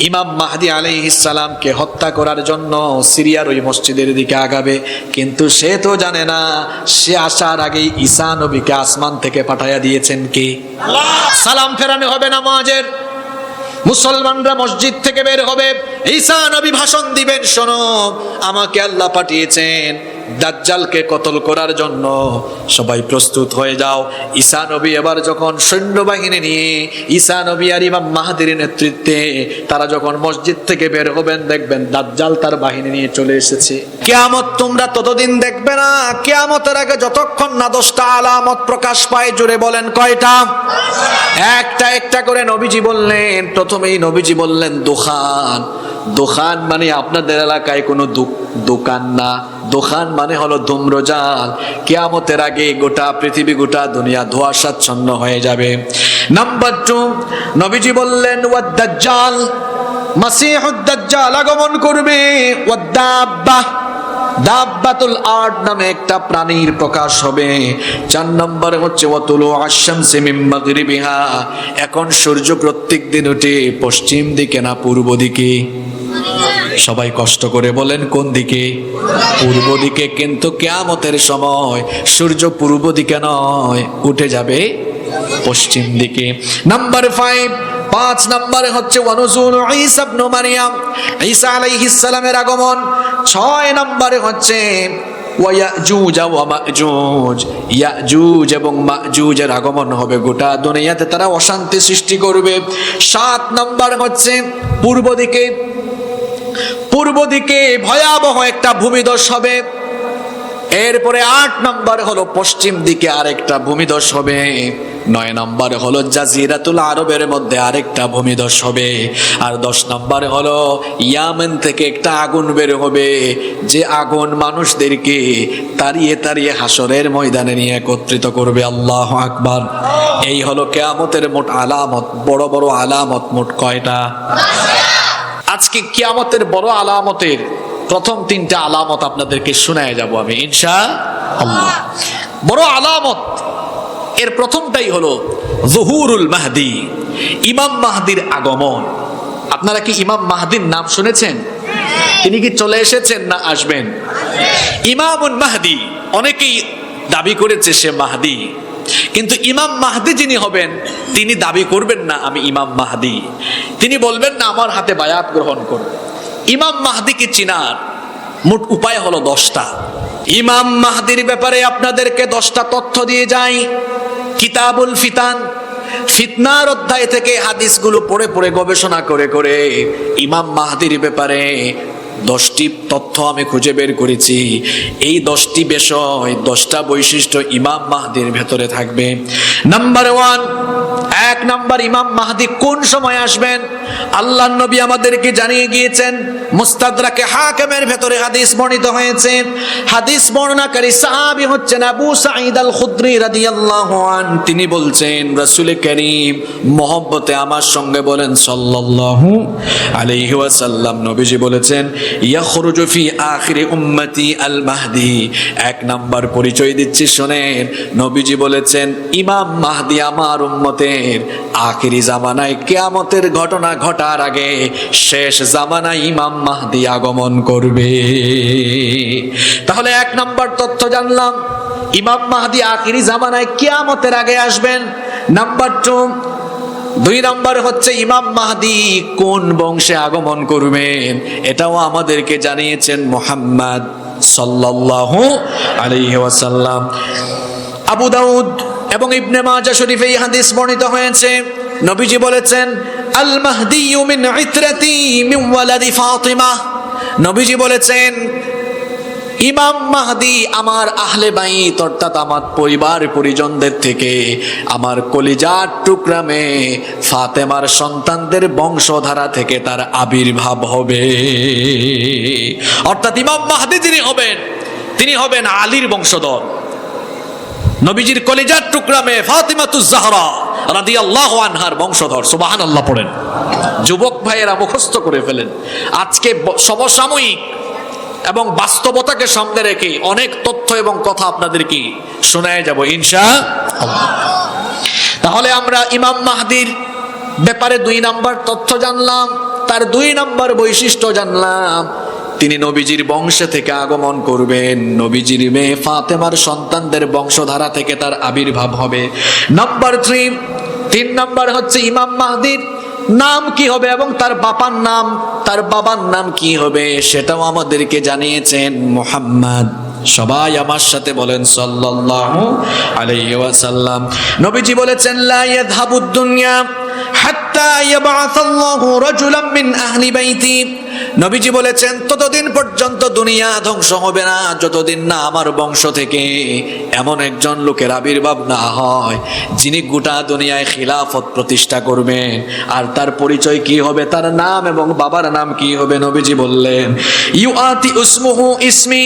ইমাম মাহদী আলাইহিস সালামকে হত্যা করার জন্য সিরিয়ার ওই মসজিদের দিকে আগাবে, কিন্তু সে তো জানে না সে আসার আগেই ঈসা নবীকে আসমান থেকে পাঠাইয়া দিয়েছেন কে? আল্লাহ। সালাম ফেরানো হবে নামাজের, মুসলমানরা মসজিদ থেকে বের হবে, ঈসা নবী ভাষণ দিবেন, শোনো আমাকে আল্লাহ পাঠিয়েছেন দাজ্জালকে কতল করার জন্য, সবাই প্রস্তুত হয়ে যাও। ঈসা নবী এবার যখন সৈন্যবাহিনী নিয়ে ঈসা নবী আর ইমাম মাহদীর নেতৃত্বে তারা যখন মসজিদ থেকে বের হবেন, দেখবেন দাজ্জাল তার বাহিনী নিয়ে চলে এসেছে। কিয়ামত তোমরা ততদিন দেখবে না, কিয়ামতের আগে যতক্ষণ না 10টা আলামত প্রকাশ পায়। জোরে বলেন কয়টা? একটা একটা করে নবীজি বললেন। প্রথমেই নবীজি বললেন দোকান। দোকান মানে আপনাদের এলাকায় কোনো দোকান না, দোকান মানে হলো ধূম্রজাল। কিয়ামতের আগে গোটা পৃথিবী, গোটা দুনিয়া ধোঁয়াশাচ্ছন্ন হয়ে যাবে। নাম্বার 2, নবীজি বললেন ওয়াদ-দাজ্জাল, মাসিহুদ দাজ্জাল আগমন করবে। ওয়াদ-দাব্বা, দাব্বাতুল আরদ নামে একটা প্রাণীর প্রকাশ হবে। 4 নম্বরে হচ্ছে ওয়াতুলু আশ-শামসি মিন মাগরিবিহা, এখন সূর্য প্রত্যেক দিন ওঠে পশ্চিম দিকে না পূর্ব দিকে? সবাই কষ্ট করে বলেন কোন দিকে? পূর্ব দিকে। কিন্তু কিয়ামতের সময় সূর্য পূর্ব দিকে নয়, উঠে যাবে পশ্চিম দিকে। নাম্বার 5 নম্বরে হচ্ছে ওয়ানুজুল ঈসা ইবনে মারইয়াম, ঈসা আলাইহিস সালামের আগমন। 6 নম্বরে হচ্ছে ওয়ায়াজুজ ওয়া মাজুজ, ইয়াজুজ এবং মাজুজের আগমন হবে। গোটা দুনিয়াতে তারা অশান্তি সৃষ্টি করবে। 7 নম্বর হচ্ছে পূর্ব দিকে ভয়াবহ একটা ভূমিধস হবে। এরপরে 8 নম্বর হলো পশ্চিম দিকে আরেকটা ভূমিধস হবে। 9 নম্বরে হলো জাজিরাতুল আরবের মধ্যে আরেকটা ভূমিধস হবে। আর 10 নম্বরে হলো ইয়ামেন থেকে একটা আগুন বের হবে, যে আগুন মানুষদেরকে তাড়িয়ে তাড়িয়ে হাসরের ময়দানে নিয়ে একত্রিত করবে। আল্লাহু আকবার। এই হলো কিয়ামতের মোট আলামত। বড় বড় আলামত মোট কয়টা? আজকে কিয়ামতের বড় আলামতের প্রথম 3টা আলামত আপনাদেরকে শোনায় যাব আমি ইনশাআল্লাহ। বড় আলামত এর প্রথমটাই হলো যুহুরুল মাহদি, ইমাম মাহদির আগমন। আপনারা কি ইমাম মাহদির নাম শুনেছেন? তিনি কি চলে এসেছেন না আসবেন? ইমামুল মাহদি, অনেকেই দাবি করেছে সে মাহদি, কিন্তু ইমাম মাহদি যিনি হবেন তিনি দাবি করবেন না আমি ইমাম মাহদি। তিনি বলবেন না আমার হাতে বায়াত গ্রহণ করুন। ইমাম মাহদিকে চিনার মোট উপায় হলো 10টা। ইমাম মাহদির ব্যাপারে আপনাদেরকে 10টা তথ্য দিয়ে যাই। কিতাবুল ফিতান, ফিতনার অধ্যায় থেকে হাদিসগুলো পড়ে পড়ে গবেষণা করে করে ইমাম মাহদির ব্যাপারে 10টি তথ্য আমি খুঁজে বের করেছি। এই 10টি বিষয়, 10টা বৈশিষ্ট্য ইমাম মাহদির ভেতরে থাকবে। নাম্বার 1 নম্বর, ইমাম মাহদি কোন সময় আসবেন? আল্লাহর নবী আমাদেরকে জানিয়ে গিয়েছেন। মুস্তাদরাকে হাকিমের ভেতরে হাদিস বর্ণিত হয়েছে। হাদিস বর্ণনাকারী সাহাবী হচ্ছেন আবু সাঈদ আল খুদরি রাদিয়াল্লাহু আনহু। তিনি বলছেন রাসূল করিম মহব্বতে আমার সঙ্গে বলেন সাল্লাল্লাহু আলাইহি ওয়াসাল্লাম, নবীজি বলেছেন ইয়াখরুজু ফি আখিরি উম্মতি আল মাহদি। 1 নম্বর পরিচয় দিচ্ছি শোনেন। নবীজি বলেছেন ইমাম মাহদি আমার উম্মতের আখিরি জামানায় কিয়ামতের ঘটনা ঘটার আগে শেষ জামানায় ইমাম মাহদি আগমন করবে। তাহলে 1 নম্বর তথ্য জানলাম, ইমাম মাহদি আখিরি জামানায় কিয়ামতের আগে আসবেন। নাম্বার 2 নম্বর হচ্ছে ইমাম মাহদি কোন বংশে আগমন করবেন, এটাও আমাদেরকে জানিয়েছেন মুহাম্মদ সাল্লাল্লাহু আলাইহি ওয়াসাল্লাম। আবু দাউদ এবং ইবনে মাজাহ শরীফে এই হাদিস বর্ণিত হয়েছে। নবীজি বলেছেন আল মাহদি মিন ইতরাতি মিন ওয়ালাদি ফাতিমা। নবীজি বলেছেন ইমাম মাহদি আমার আহলে বাইত অর্থাৎ আমার পরিবার পরিজনদের থেকে আমার কলিজার টুকরা মেয়ে ফাতেমার সন্তানদের বংশধারা থেকে তার আবির্ভাব হবে। অর্থাৎ ইমাম মাহদি যিনি হবেন তিনি হবেন আলীর বংশধর। নবীজির কলিজার টুকরা মেয়ে ফাতিমাতুজ জাহরা রাদিয়াল্লাহু আনহার বংশধর। সুবহানাল্লাহ পড়েন। যুবক ভাইয়েরা মুখস্থ করে ফেলেন। আজকে সমসাময়িক এবং বাস্তবতাকে সামনে রেখে অনেক তথ্য এবং কথা আপনাদেরকে শোনায় যাব ইনশাআল্লাহ। তাহলে আমরা ইমাম মাহদির ব্যাপারে 2 নম্বর তথ্য জানলাম। তার 2 নম্বর বৈশিষ্ট্য জানলাম, তিনি নবীজির বংশে থেকে আগমন করবেন, নবীজির মেয়ে ফাতেমার সন্তানদের বংশধারা থেকে তার আবির্ভাব হবে। নাম্বার 3 নম্বর হচ্ছে ইমাম মাহদির নাম কি হবে এবং তার বাবার নাম কি হবে সেটাও আমাদেরকে জানিয়েছেন মুহাম্মদ। সবাই আমার সাথে বলেন সাল্লাল্লাহু আলাইহি ওয়াসাল্লাম। নবীজি বলেছেন লা ইয়াযহাবুদ দুনিয়া হাত্তা ইয়াবআসাল্লাহু রাজুলাম মিন আহলি বাইতি। নবীজি বলেছেন ততদিন পর্যন্ত দুনিয়া ধ্বংস হবে না যতদিন না আমার বংশ থেকে এমন একজন লোকের আবির্ভাব না হয় যিনি গোটা দুনিয়ায় খিলাফত প্রতিষ্ঠা করবেন। আর তার পরিচয় কি হবে, তার নাম এবং বাবার নাম কি হবে? নবীজি বললেন ইউআতি উসমুহু ইসমি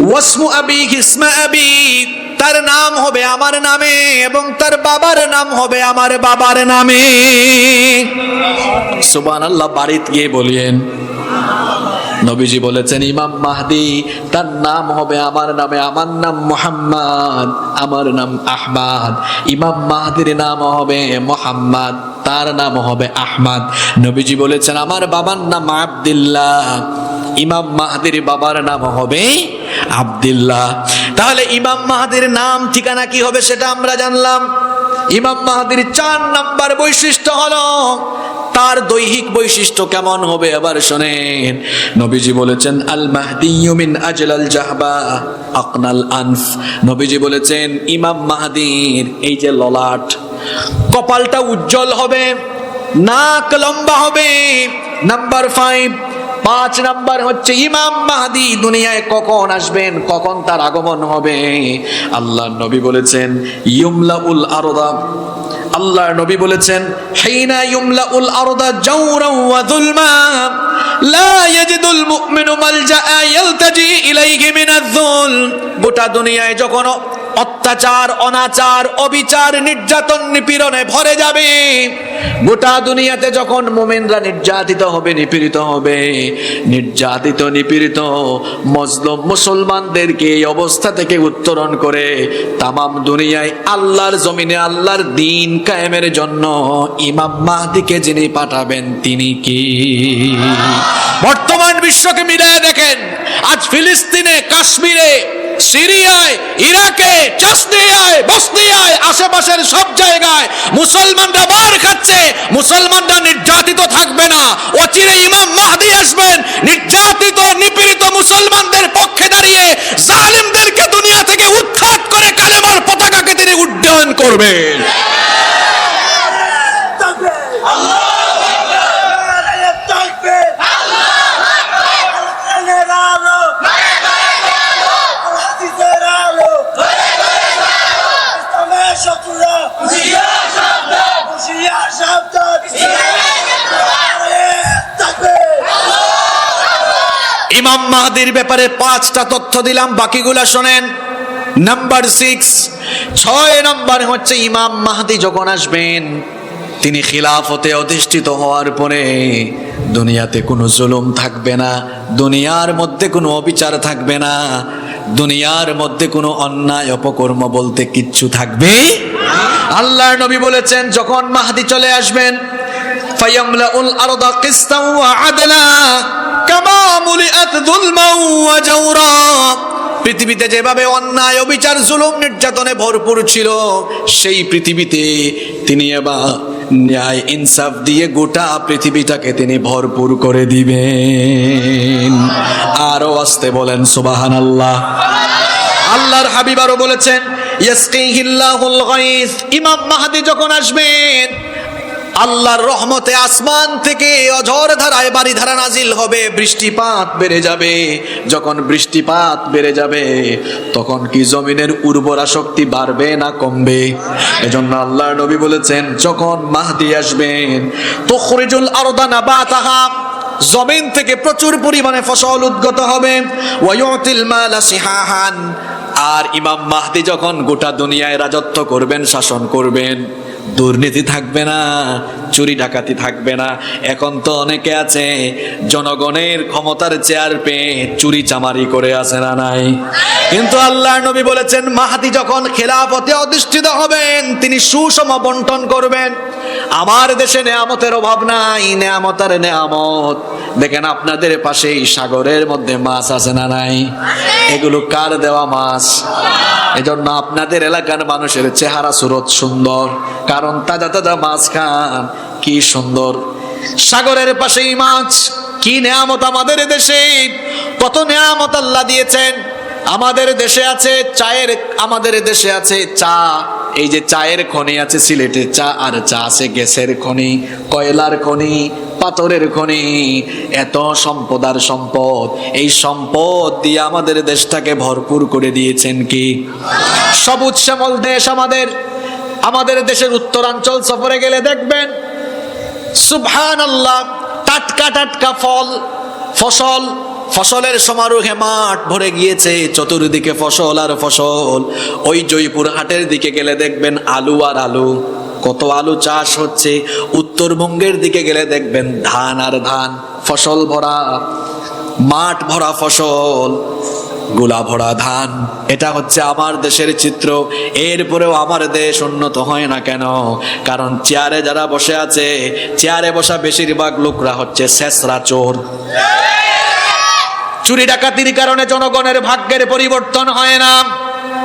ওয়াসমু আবিহি ইসমা আবি। তার নাম হবে আমার নামে এবং তার বাবার নাম হবে আমার বাবার নামে। সুবহানাল্লাহ, বাড়িতে গিয়ে বলিয়েন। নবীজি বলেছেন ইমাম মাহদি তার নাম হবে আমার নামে, আমার নাম মুহাম্মদ, আমার নাম আহমদ। ইমাম মাহদির নাম হবে মুহাম্মদ, তার নাম হবে আহমদ। নবীজি বলেছেন আমার বাবার নাম আব্দুল্লাহ, ইমাম মাহদির বাবার নাম হবে আব্দুল্লাহ। তাহলে ইমাম মাহদির নাম ঠিকানা কি হবে সেটা আমরা জানলাম। ইমাম মাহদির 4 নম্বর বৈশিষ্ট্য হলো তার দৈহিক বৈশিষ্ট্য কেমন হবে আবার শোনেন। নবীজি বলেছেন আল মাহদিয়্যু মিন আজলাল জাহবা আকনাল আনফ। নবীজি বলেছেন ইমাম মাহদির এই যে ললাট, কপালটা উজ্জ্বল হবে, নাক লম্বা হবে। নাম্বার 5 নাম্বার হচ্ছে ইমাম মাহদি দুনিয়ায় কখন আসবেন, কখন তার আগমন হবে। আল্লাহর নবী বলেছেন ইউমলাউল আরদা, আল্লাহর নবী বলেছেন হাইনা ইউমলাউল আরদা জাওরান ওয়া যুলমা লা ইয়াজিদুল মুমিনু মালজা ইয়ালতাজি ইলাইহি মিনাজ যুল। গোটা দুনিয়ায় যখন অত্যাচার, অনাচার, অবিচার, নির্যাতন, নিপীড়নে ভরে যাবে, গোটা দুনিয়াতে যখন মুমিনরা নির্যাতিত হবে, নিপীড়িত হবে, নির্যাতিত নিপীড়িত মজলুম মুসলমানদেরকে এই অবস্থা থেকে উত্তরণ করে তামাম দুনিয়ায় আল্লাহর জমিনে আল্লাহর দ্বীন কায়েমের জন্য ইমাম মাহদিকে যিনি পাঠাবেন তিনি কি? বর্তমান বিশ্বকে মিলায় দেখেন, আজ ফিলিস্তিনে, কাশ্মীরে, সিরিয়ায়, ইরাকে, চাচনিয়ায়, বসনিয়ায়, আশেপাশের সব জায়গায় মুসলমানরা মার খাচ্ছে। মুসলমানরা নির্যাতিত থাকবে না, অচিরে ইমাম মাহদি আসবেন, নির্যাতিত নিপীড়িত মুসলমানদের পক্ষে দাঁড়িয়ে জালিমদেরকে দুনিয়া থেকে উৎখাত করে কালেমার পতাকাকে তিনি উড্ডয়ন করবেন। ইমাম মাহদির ব্যাপারে 5টা তথ্য দিলাম, বাকিগুলা শোনেন। নাম্বার 6 নম্বর হচ্ছে ইমাম মাহদি যখন আসবেন তিনি খিলাফতে অধিষ্ঠিত হওয়ার পরে দুনিয়াতে কোনো জুলুম থাকবে না, দুনিয়ার মধ্যে কোনো অবিচার থাকবে না, দুনিয়ার মধ্যে কোনো অন্যায় অপকর্ম বলতে কিচ্ছু থাকবে। আল্লাহর নবী বলেছেন যখন মাহদি চলে আসবেন ফায়ামলাউল আরদা কিসতাও ওয়া আদলা কামা মুলিআত যুলমান ওয়া জাওরা। পৃথিবীতে যেভাবে অন্যায়, অবিচার, জুলুম, নির্যাতনে ভরপুর ছিল, সেই পৃথিবীতে তিনি এবার ন্যায় ইনসাফ দিয়ে গোটা পৃথিবীটাকে তিনি ভরপুর করে দিবেন। আরো আসতে বলেন সুবহানাল্লাহ। আল্লাহর হাবিব আরো বলেছেন ইয়াসকিহিল্লাহুল গায়স। ইমাম মাহদি যখন আসবেন আল্লাহর রহমতে আসমান থেকে অঝর ধারায় বাড়ি ধারা নাজিল হবে, বৃষ্টিপাত বেড়ে যাবে। যখন বৃষ্টিপাত বেড়ে যাবে তখন কি জমিনের উর্বরা শক্তি বাড়বে না কমবে? এজন্য আল্লাহর নবী বলেছেন যখন মাহদি আসবেন তুখরিজুল আরদা নাবাতাহা, জমিন থেকে প্রচুর পরিমাণে ফসল উদ্গত হবে। ওয়া ইউতিল মালা সিহাহান। আর ইমাম মাহদি যখন গোটা দুনিয়ায় রাজত্ব করবেন, শাসন করবেন, দুর্নীতি থাকবে না, চুরি ডাকাতি থাকবে না। এখন তো অনেকে আছে জনগণের ক্ষমতার চেয়ার পেয়ে চুরি চামারি করে আছে না নাই? কিন্তু আল্লাহর নবী বলেছেন মাহদী যখন খেলাফতে অধিষ্ঠিত হবেন তিনি সুষম বন্টন করবেন। আমার দেশে নেয়ামতের অভাব নাই, নেয়ামতের নেয়ামত। দেখেন আপনাদের পাশেই সাগরের মধ্যে মাছ আছে না নাই? এগুলো কার দেওয়া মাছ? এজন্য আপনাদের এলাকার মানুষের চেহারা সুরত সুন্দর, কারণ তাজা তাজা মাছ খান। কি সুন্দর সাগরের পাশেই মাছ। কি নেয়ামত আমাদের দেশে, কত নেয়ামত আল্লাহ দিয়েছেন। আমাদের দেশে আছে চায়ের, আমাদের দেশে আছে চা। এই যে চায়ের খনি আছে সিলেটের চা, আর চা আছে গ্যাসের খনি, কয়লার খনি, পাথরের খনি। এত সম্পদ আর সম্পদ, এই সম্পদ দিয়ে আমাদের দেশটাকে ভরপুর করে দিয়েছেন কি? সবুজ শ্যামল দেশ আমাদের। আমাদের দেশের উত্তরাঞ্চল সফরে গেলে দেখবেন সুবহানাল্লাহ, টাটকা টাটকা ফল, ফসল, ফসলের সমারোহে মাঠ ভরে গিয়েছে, চতুর্দিকে ফসল আর ফসল। ওই জয়পুর হাটের দিকে গেলে দেখবেন আলু আর আলু, কত আলু চাষ হচ্ছে। উত্তরবঙ্গের দিকে গেলে দেখবেন ধান আর ধান, ফসল ভরা মাঠ, ভরা ফসল, গোলা ভরা ধান। এটা হচ্ছে আমার দেশের চিত্র। এরপরেও আমার দেশ উন্নত হয় না কেন? কারণ চেয়ারে যারা বসে আছে, চেয়ারে বসা বেশিরভাগ লোকরা হচ্ছে শেষরা চোর। চুরি ডাকাতির কারণে জনগণের ভাগ্যের পরিবর্তন হয় না,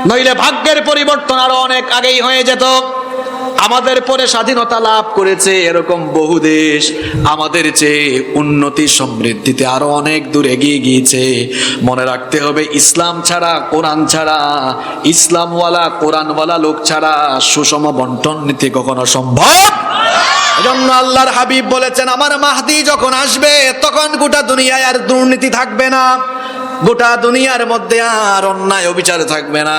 নইলে ভাগ্যের পরিবর্তন আরো অনেক আগেই হয়ে যেত। আমাদের পরে স্বাধীনতা লাভ করেছে এরকম বহু দেশ আমাদের চেয়ে উন্নতি সমৃদ্ধিতে আরো অনেক দূর এগিয়ে গিয়েছে। মনে রাখতে হবে ইসলাম ছাড়া, কোরআন ছাড়া, ইসলামওয়ালা কোরআনওয়ালা লোক ছাড়া সুষম বন্টন নীতি কখনো সম্ভব। এজন্য আল্লাহর হাবিব বলেছেন আমার মাহদী যখন আসবে তখন গোটা দুনিয়ায় আর দুর্নীতি থাকবে না, গোটা দুনিয়ার মধ্যে আর অন্যায় অবিচার থাকবে না,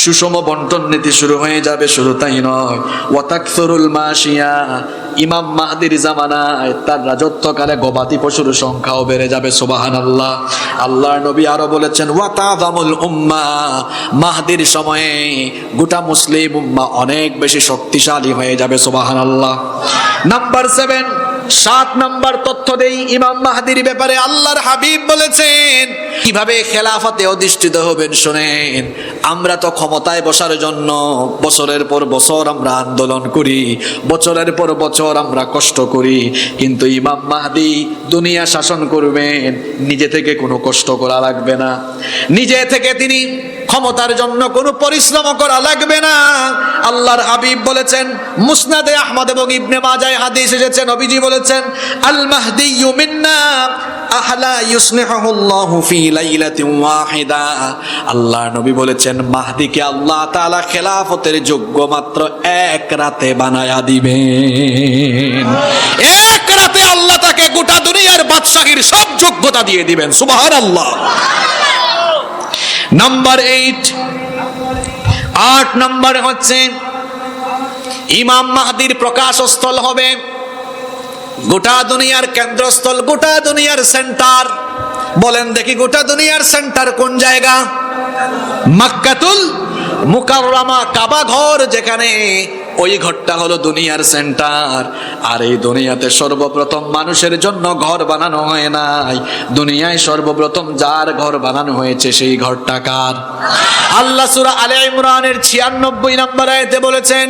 সুষম বন্টন নীতি শুরু হয়ে যাবে। শুধু তাই নয়, ওয়াতাকসুরুল মাশিয়া, ইমাম মাহদীর জামানায় তার রাজত্বকালে গবাদি পশুর সংখ্যাও বেড়ে যাবে। সুবহানাল্লাহ। আল্লাহর নবী আরো বলেছেন ওয়াতাযামুল উম্মাহ, মাহদীর সময়ে গোটা মুসলিম উম্মাহ অনেক বেশি শক্তিশালী হয়ে যাবে। সুবহানাল্লাহ। নাম্বার 7, 7 নাম্বার তথ্য দেই ইমাম মাহদীর ব্যাপারে। আল্লাহর হাবিব বলেছেন কিভাবে খেলাফতে অধিষ্ঠিত হবেন শুনেন। আমরা তো ক্ষমতায় বসার জন্য বছরের পর বছর আমরা আন্দোলন করি, বছরের পর বছর আমরা কষ্ট করি, কিন্তু ইমাম মাহদী দুনিয়া শাসন করবেন, নিজে থেকে কোনো কষ্ট করা লাগবে না, নিজে থেকে তিনি ক্ষমতার জন্য কোনো পরিশ্রম করা লাগবে না। আল্লাহর হাবিব বলেছেন, মুসনাদে আহমদ এবং ইবনে মাজায় হাদিস এসেছে, নবীজি বলেছেন আল মাহদিয়্যু মিন্না আহলা ইউসলিহুল্লাহু ফি লাইলাতিন ওয়াহিদা। আল্লাহর নবী বলেছেন মাহদীকে আল্লাহ তাআলা খেলাফতের যোগ্য মাত্র এক রাতে বানায়া দিবেন। এক রাতে আল্লাহ তাকে গোটা দুনিয়ার বাদশাহীর সব যোগ্যতা দিয়ে দিবেন। সুবহানাল্লাহ। নাম্বার 8, 8 নাম্বার হচ্ছে ইমাম মাহদীর প্রকাশস্থল হবে গোটা দুনিয়ার কেন্দ্রস্থল, গোটা দুনিয়ার সেন্টার। বলেন দেখি গোটা দুনিয়ার সেন্টার কোন জায়গা? মক্কাতুল মুকাররমা, কাবা ঘর যেখানে, ওই ঘরটা হলো দুনিয়ার সেন্টার। আর এই দুনিয়াতে সর্বপ্রথম মানুষের জন্য ঘর বানানো হয় নাই, দুনিয়ায় সর্বপ্রথম যার ঘর বানানো হয়েছে সেই ঘরটা কার? আল্লাহ সূরা আলে ইমরানের 96 নম্বর আয়াতে বলেছেন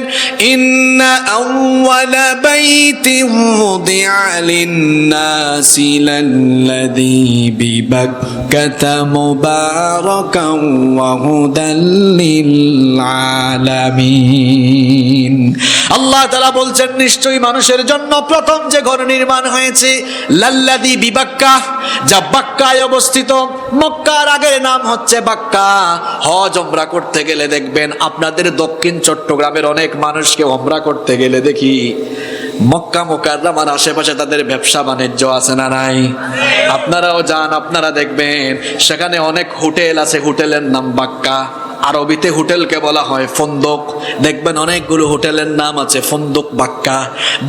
ইন্না আউওয়ালা বাইতিন উযিআ লিন-নাসি লাল্লাযী বিবাক্কাতা মুবারাকান ওয়া হুদাল লিল-আলামিন। আল্লাহ তাআলা বলছেন নিশ্চয়ই মানুষের জন্য প্রথম যে ঘর নির্মাণ হয়েছে লাল্লাযী বিবাক্কা, যা বাক্কায় অবস্থিত। মক্কার আগের নাম হচ্ছে বাক্কা। হজ ওমরা করতে গেলে দেখবেন আপনাদের দক্ষিণ চট্টগ্রামের অনেক মানুষকে ওমরা করতে গেলে দেখি মক্কা মুকাররমার আশেপাশে তাদের ব্যবসা বাণিজ্য আছে না নাই? আপনারাও যান, আপনারা দেখবেন সেখানে অনেক হোটেল আছে, হোটেলের নাম বাক্কা। আরবিতে হোটেলকে বলা হয় ফন্দক। দেখবেন অনেকগুলো হোটেলের নাম আছে, ফন্দক বাক্কা,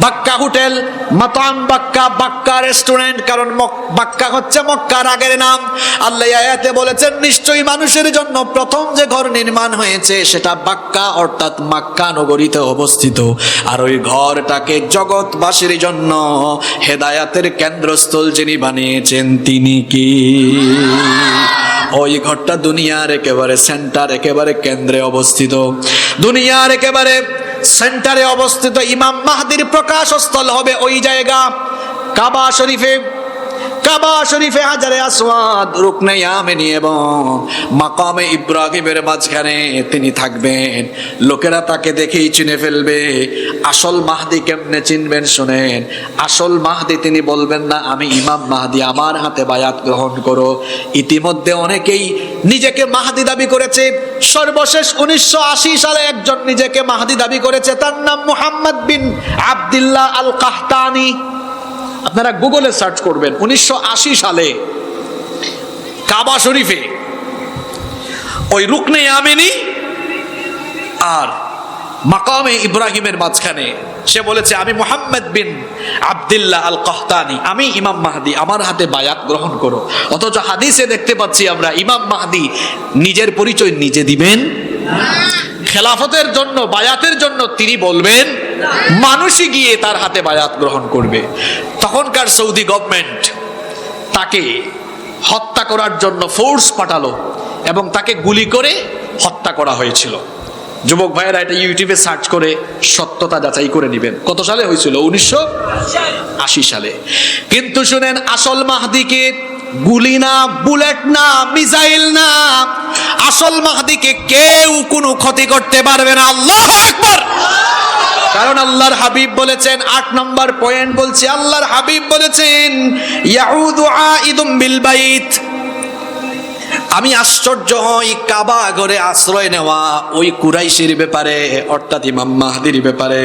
বাক্কা হোটেল, মাতাম বাক্কা, বাক্কা রেস্টুরেন্ট, কারণ বাক্কা হচ্ছে মক্কার আগের নাম। আল্লাহ আয়াতে বলেছেন নিশ্চয়ই মানুষের জন্য প্রথম যে ঘর নির্মাণ হয়েছে সেটা বাক্কা অর্থাৎ মক্কা নগরীতে অবস্থিত। আর ওই ঘরটাকে জগৎবাসীর জন্য হেদায়াতের কেন্দ্রস্থল যিনি বানিয়েছেন তিনি কি? ওই ঘরটা দুনিয়ার একেবারে সেন্টার, একেবারে কেন্দ্রে অবস্থিত, দুনিয়ার একেবারে সেন্টারে অবস্থিত। ইমাম মাহদির প্রকাশস্থল হবে ওই জায়গা কাবা শরীফে। কাবা শরীফে হাজারে আসওয়াদ, রুকনে ইয়ামানি এবং মাকামে ইব্রাহিমের মাঝখানে তিনি থাকবেন। লোকেরা তাকে দেখেই চিনে ফেলবে। আসল মাহদি কেমনে চিনবেন শুনেন। আসল মাহদি তিনি বলবেন না আমি ইমাম মাহদি, আমার হাতে বায়াত গ্রহণ করো। ইতিমধ্যে অনেকেই নিজেকে মাহদি দাবি করেছে। সর্বশেষ 1980 সালে একজন নিজেকে মাহদি দাবি করেছে, তার নাম মুহাম্মদ বিন আব্দুল্লাহ আল কাহতানি। আপনারা গুগলে সার্চ করবেন, 1980 সালে কাবা শরীফে ওই রুকনে ইয়ামানি আর মাকামে ইব্রাহিমের মাঝখানে সে বলেছে আমি মুহাম্মদ বিন আব্দুল্লাহ আল কাহতানি, আমি ইমাম মাহদি, আমার হাতে বায়াত গ্রহণ করো। অথচ হাদিসে দেখতে পাচ্ছি আমরা ইমাম মাহদি নিজের পরিচয় নিজে দিবেন, খেলাফতের জন্য বায়াতের জন্য তিনি বলবেন, মানুষই গিয়ে তার হাতে বায়াত গ্রহণ করবে। তখনকার সৌদি গভর্নমেন্ট তাকে হত্যা করার জন্য ফোর্স পাঠালো এবং তাকে গুলি করে হত্যা করা হয়েছিল। যুবক ভাইয়েরা এটা ইউটিউবে সার্চ করে সত্যতা যাচাই করে নেবেন। কত সালে হয়েছিল? 1980 সালে। কিন্তু শুনেন, আসল মাহদিকে গুলি না, বুলেট না, মিসাইল না, আসল মাহদিকে কেউ কোনো ক্ষতি করতে পারবে না। আল্লাহু আকবার। কারণ আল্লাহর হাবিব বলেছেন, 8 নম্বর পয়েন্ট বলছি, আল্লাহর হাবিব বলেছেন ইয়াউদু আইদুম বিল বাইত। আমি আশ্চর্য হই কাবা ঘরে আশ্রয় নেওয়া ওই কুরাইশির ব্যাপারে, অর্থাৎ ইমাম মাহদির ব্যাপারে।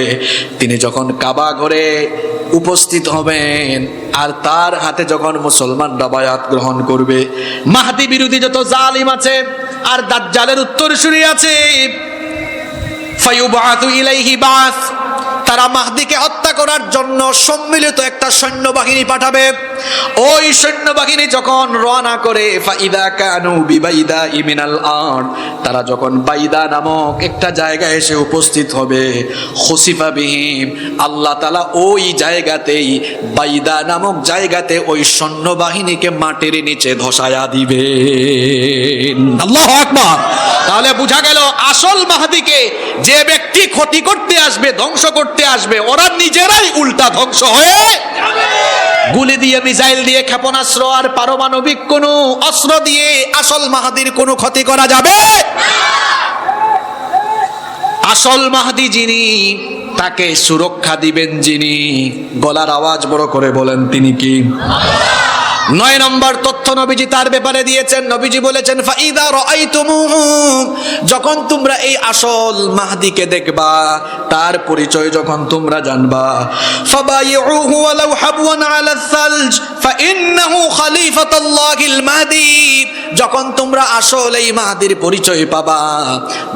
তিনি যখন কাবা ঘরে উপস্থিত হবেন আর তার হাতে যখন মুসলমানরা বায়াত গ্রহণ করবে, মাহদি বিরোধী যত জালিম আছে আর দাজ্জালের উত্তরসূরি আছে, ফায়ুবাতু ইলাইহি বাস, তারা মাহদিকে হত্যা করার জন্য সম্মিলিত একটা সৈন্যবাহিনী পাঠাবে। ওই সৈন্যবাহিনী যখন রওনা করে, ফাইদা কানু বিবাইদা ইমিনাল আরদ, তারা যখন বাইদা নামক একটা জায়গায় এসে উপস্থিত হবে, খুসিফা বিহিম, আল্লাহ তাআলা ওই জায়গাতেই, বাইদা নামক জায়গাতে ওই সৈন্যবাহিনীকে মাটির নিচে ধসায়া দিবেন। আল্লাহু আকবার। তাহলে বোঝা গেল আসল মাহদিকে যে ব্যক্তি ক্ষতি করতে আসবে, ধ্বংস করতে আসবে, ওরা নিজেরাই উল্টা ধ্বংস হয়ে যাবে। গুলি দিয়ে, মিসাইল দিয়ে, ক্ষেপণাস্ত্র আর পারমাণবিক কোন অস্ত্র দিয়ে আসল মাহদির কোনো ক্ষতি করা যাবে না। আসল মাহদি যিনি, তাকে সুরক্ষা দিবেন যিনি, গলার আওয়াজ বড় করে বলেন তিনি কি? 9 নম্বর তথ্য নবীজি তার ব্যাপারে দিয়েছেন। নবীজি বলেছেন ফাইদা রাআইতুমুহু, যখন তোমরা এই আসল মাহদিকে দেখবা, তার পরিচয় যখন তোমরা জানবা, ফাবাইউহু ওয়ালাউ হাবওয়ান আলা সালজ ফাইন্নাহু খলিফাতুল্লাহিল মাহদি, যখন তোমরা আসল এই মাহদির পরিচয় পাবা,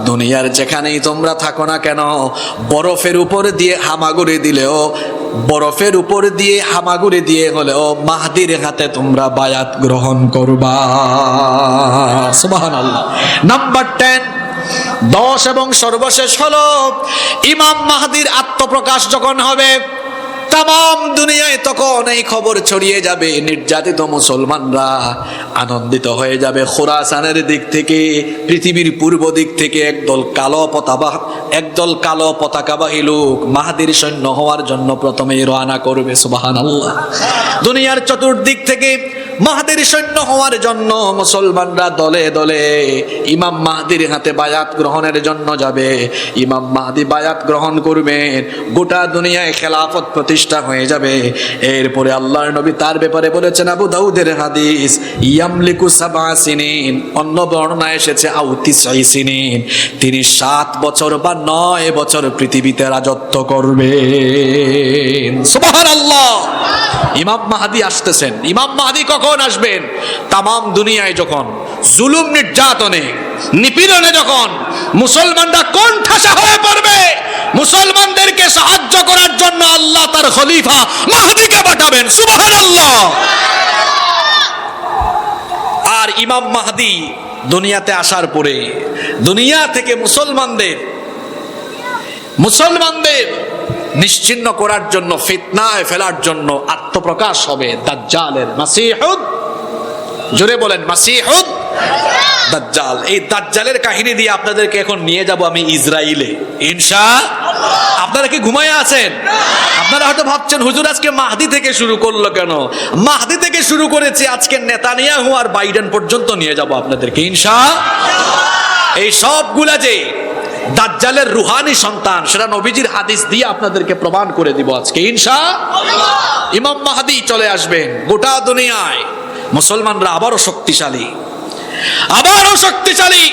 দুনিয়ার যেখানেই তোমরা থাকো না কেন, বরফের উপর দিয়ে হামাগুড়ি দিলেও, বরফের উপর দিয়ে হামাগুড়ি দিয়ে হলেও মাহদির হাতে তোমরা বায়াত গ্রহণ করবা। সুবহানাল্লাহ। নাম্বার 10, 10 এবং সর্বশেষ হলো ইমাম মাহদির আত্মপ্রকাশ যখন হবে, তাম দুনিয়ায় তখন এই খবর ছড়িয়ে যাবে, নির্যাতিত মুসলমানরা আনন্দিত হয়ে যাবে। খোরাসানের দিক থেকে, পৃথিবীর পূর্ব দিক থেকে একদল কালো পতাকাবাহী লোক মাহদির সৈন্য হওয়ার জন্য প্রথমেই রওনা করবে। সুবহানাল্লাহ। দুনিয়ার চতুর্দিক থেকে মাহদির সৈন্য হওয়ার জন্য মুসলমানরা দলে দলে ইমাম মাহদির হাতে বায়াত গ্রহণের জন্য যাবে। ইমাম মাহদি বায়াত গ্রহণ করবেন, গোটা দুনিয়ায় খেলাফত প্রতিষ্ঠা হয়ে যাবে। এরপরে আল্লাহর নবী তার ব্যাপারে বলেছেন, আবু দাউদের হাদিস, ইয়ামলিকু 7 সিনিন, অন্য বর্ণনা এসেছে আও 9 সিনিন, তিনি 7 বছর বা 9 বছর পৃথিবীতে রাজত্ব করবেন। সুবহানাল্লাহ। ইমাম মাহদী আসতেছেন। ইমাম মাহদী কখন আসবেন? তামাম দুনিয়ায় যখন জুলুম নির্যাতনে নিপীড়নে যখন মুসলমানরা কোণঠাসা হয়ে পড়বে, মুসলমানদেরকে সাহায্য করার জন্য আল্লাহ তার খলিফা মাহদীকে পাঠাবেন। সুবহানাল্লাহ। আর ইমাম মাহদী দুনিয়াতে আসার পরে দুনিয়া থেকে মুসলমানদের নিশ্চিহ্ন করার জন্য, ফিতনায় ফেলার জন্য আত্মপ্রকাশ হবে দাজ্জালের। মাসিহুদ, জোরে বলেন মাসিহুদ দাজ্জাল। এই দাজ্জালের কাহিনী দিয়ে আপনাদেরকে এখন নিয়ে যাব আমি ইসরায়েলে, ইনশাআল্লাহ। আপনারা কি ঘুমায় আছেন? আপনারা হয়তো ভাবছেন হুজুর আজকে মাহদী থেকে শুরু করলো কেন? মাহদী থেকে শুরু করেছি, আজকে নেতানিয়াহু আর বাইডেন পর্যন্ত নিয়ে যাব আপনাদেরকে, ইনশাআল্লাহ। এই সবগুলা যে দাজ্জালের রুহানি সন্তান, সেটা নবীজির হাদিস দিয়ে আপনাদেরকে প্রমাণ করে দিব আজকে, ইনশাআল্লাহ। ইমাম মাহদী চলে আসবেন। গোটা দুনিয়ায় মুসলমানরা আবারও শক্তিশালী,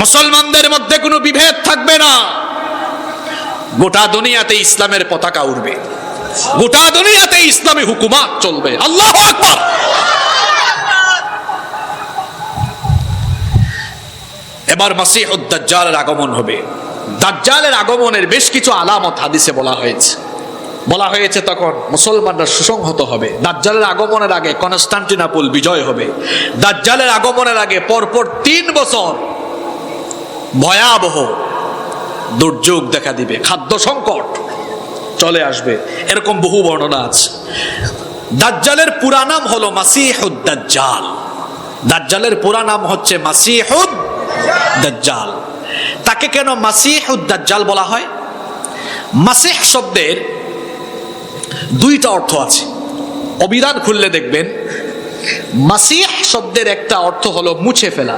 মুসলমানদের মধ্যে কোনো বিভেদ থাকবে না। গোটা দুনিয়াতে ইসলামের পতাকা উড়বে, গোটা দুনিয়াতে ইসলামী হুকুমাত চলবে। আল্লাহু আকবার। এবার মাসিহুদ দাজ্জালের আগমন হবে। দাজ্জালের আগমনের বেশ কিছু আলামত হাদিসে বলা হয়েছে তখন মুসলমানরা সুসংহত হবে। দাজ্জালের আগমনের আগে কনস্টান্টিনোপল বিজয় হবে। দাজ্জালের আগমনের আগে পরপর 3 বছর ভয়াবহ দুর্যোগ দেখা দিবে, খাদ্য সংকট চলে আসবে, এরকম বহু বর্ণনা আছে। দাজ্জালের পুরা নাম হলো মাসিহুদ দাজ্জাল। দাজ্জালের পুরা নাম হচ্ছে মাসিহুদ দাজ্জাল। তাকে কেন মাসিহুদ দাজ্জাল বলা হয়? মাসিহ শব্দের 2টা অর্থ আছে। অভিধান খুললে দেখবেন মাসিহ শব্দের একটা অর্থ হলো মুছে ফেলা।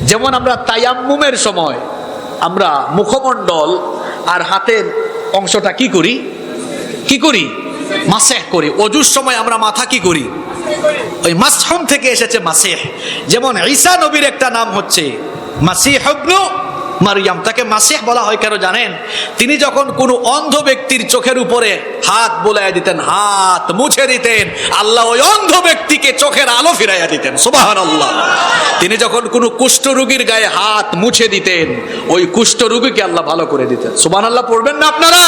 যেমন আমরা তায়াম্মুমের সময় আমরা মুখমণ্ডল আর হাতের অংশটা কি করি? মাসিহ করি। ওযুর সময় আমরা মাথা কি করি? ওই মাসহুম থেকে এসেছে মাসিহ। যেমন ঈসা নবীর একটা নাম হচ্ছে মাসিহ ইবনে মারইয়াম। তাকে মাসিহ বলা হয় কেন জানেন? তিনি যখন কোনো অন্ধ ব্যক্তির চোখের উপরে হাত বোলায় দিতেন, হাত মুছে দিতেন, আল্লাহ ওই অন্ধ ব্যক্তিকে চোখের আলো ফিরাইয়া দিতেন। সুবহানাল্লাহ। তিনি যখন কোনো কুষ্ঠ রোগীর গায়ে হাত মুছে দিতেন, ওই কুষ্ঠ রোগীকে আল্লাহ ভালো করে দিতেন। সুবহানাল্লাহ পড়বেন না আপনারা?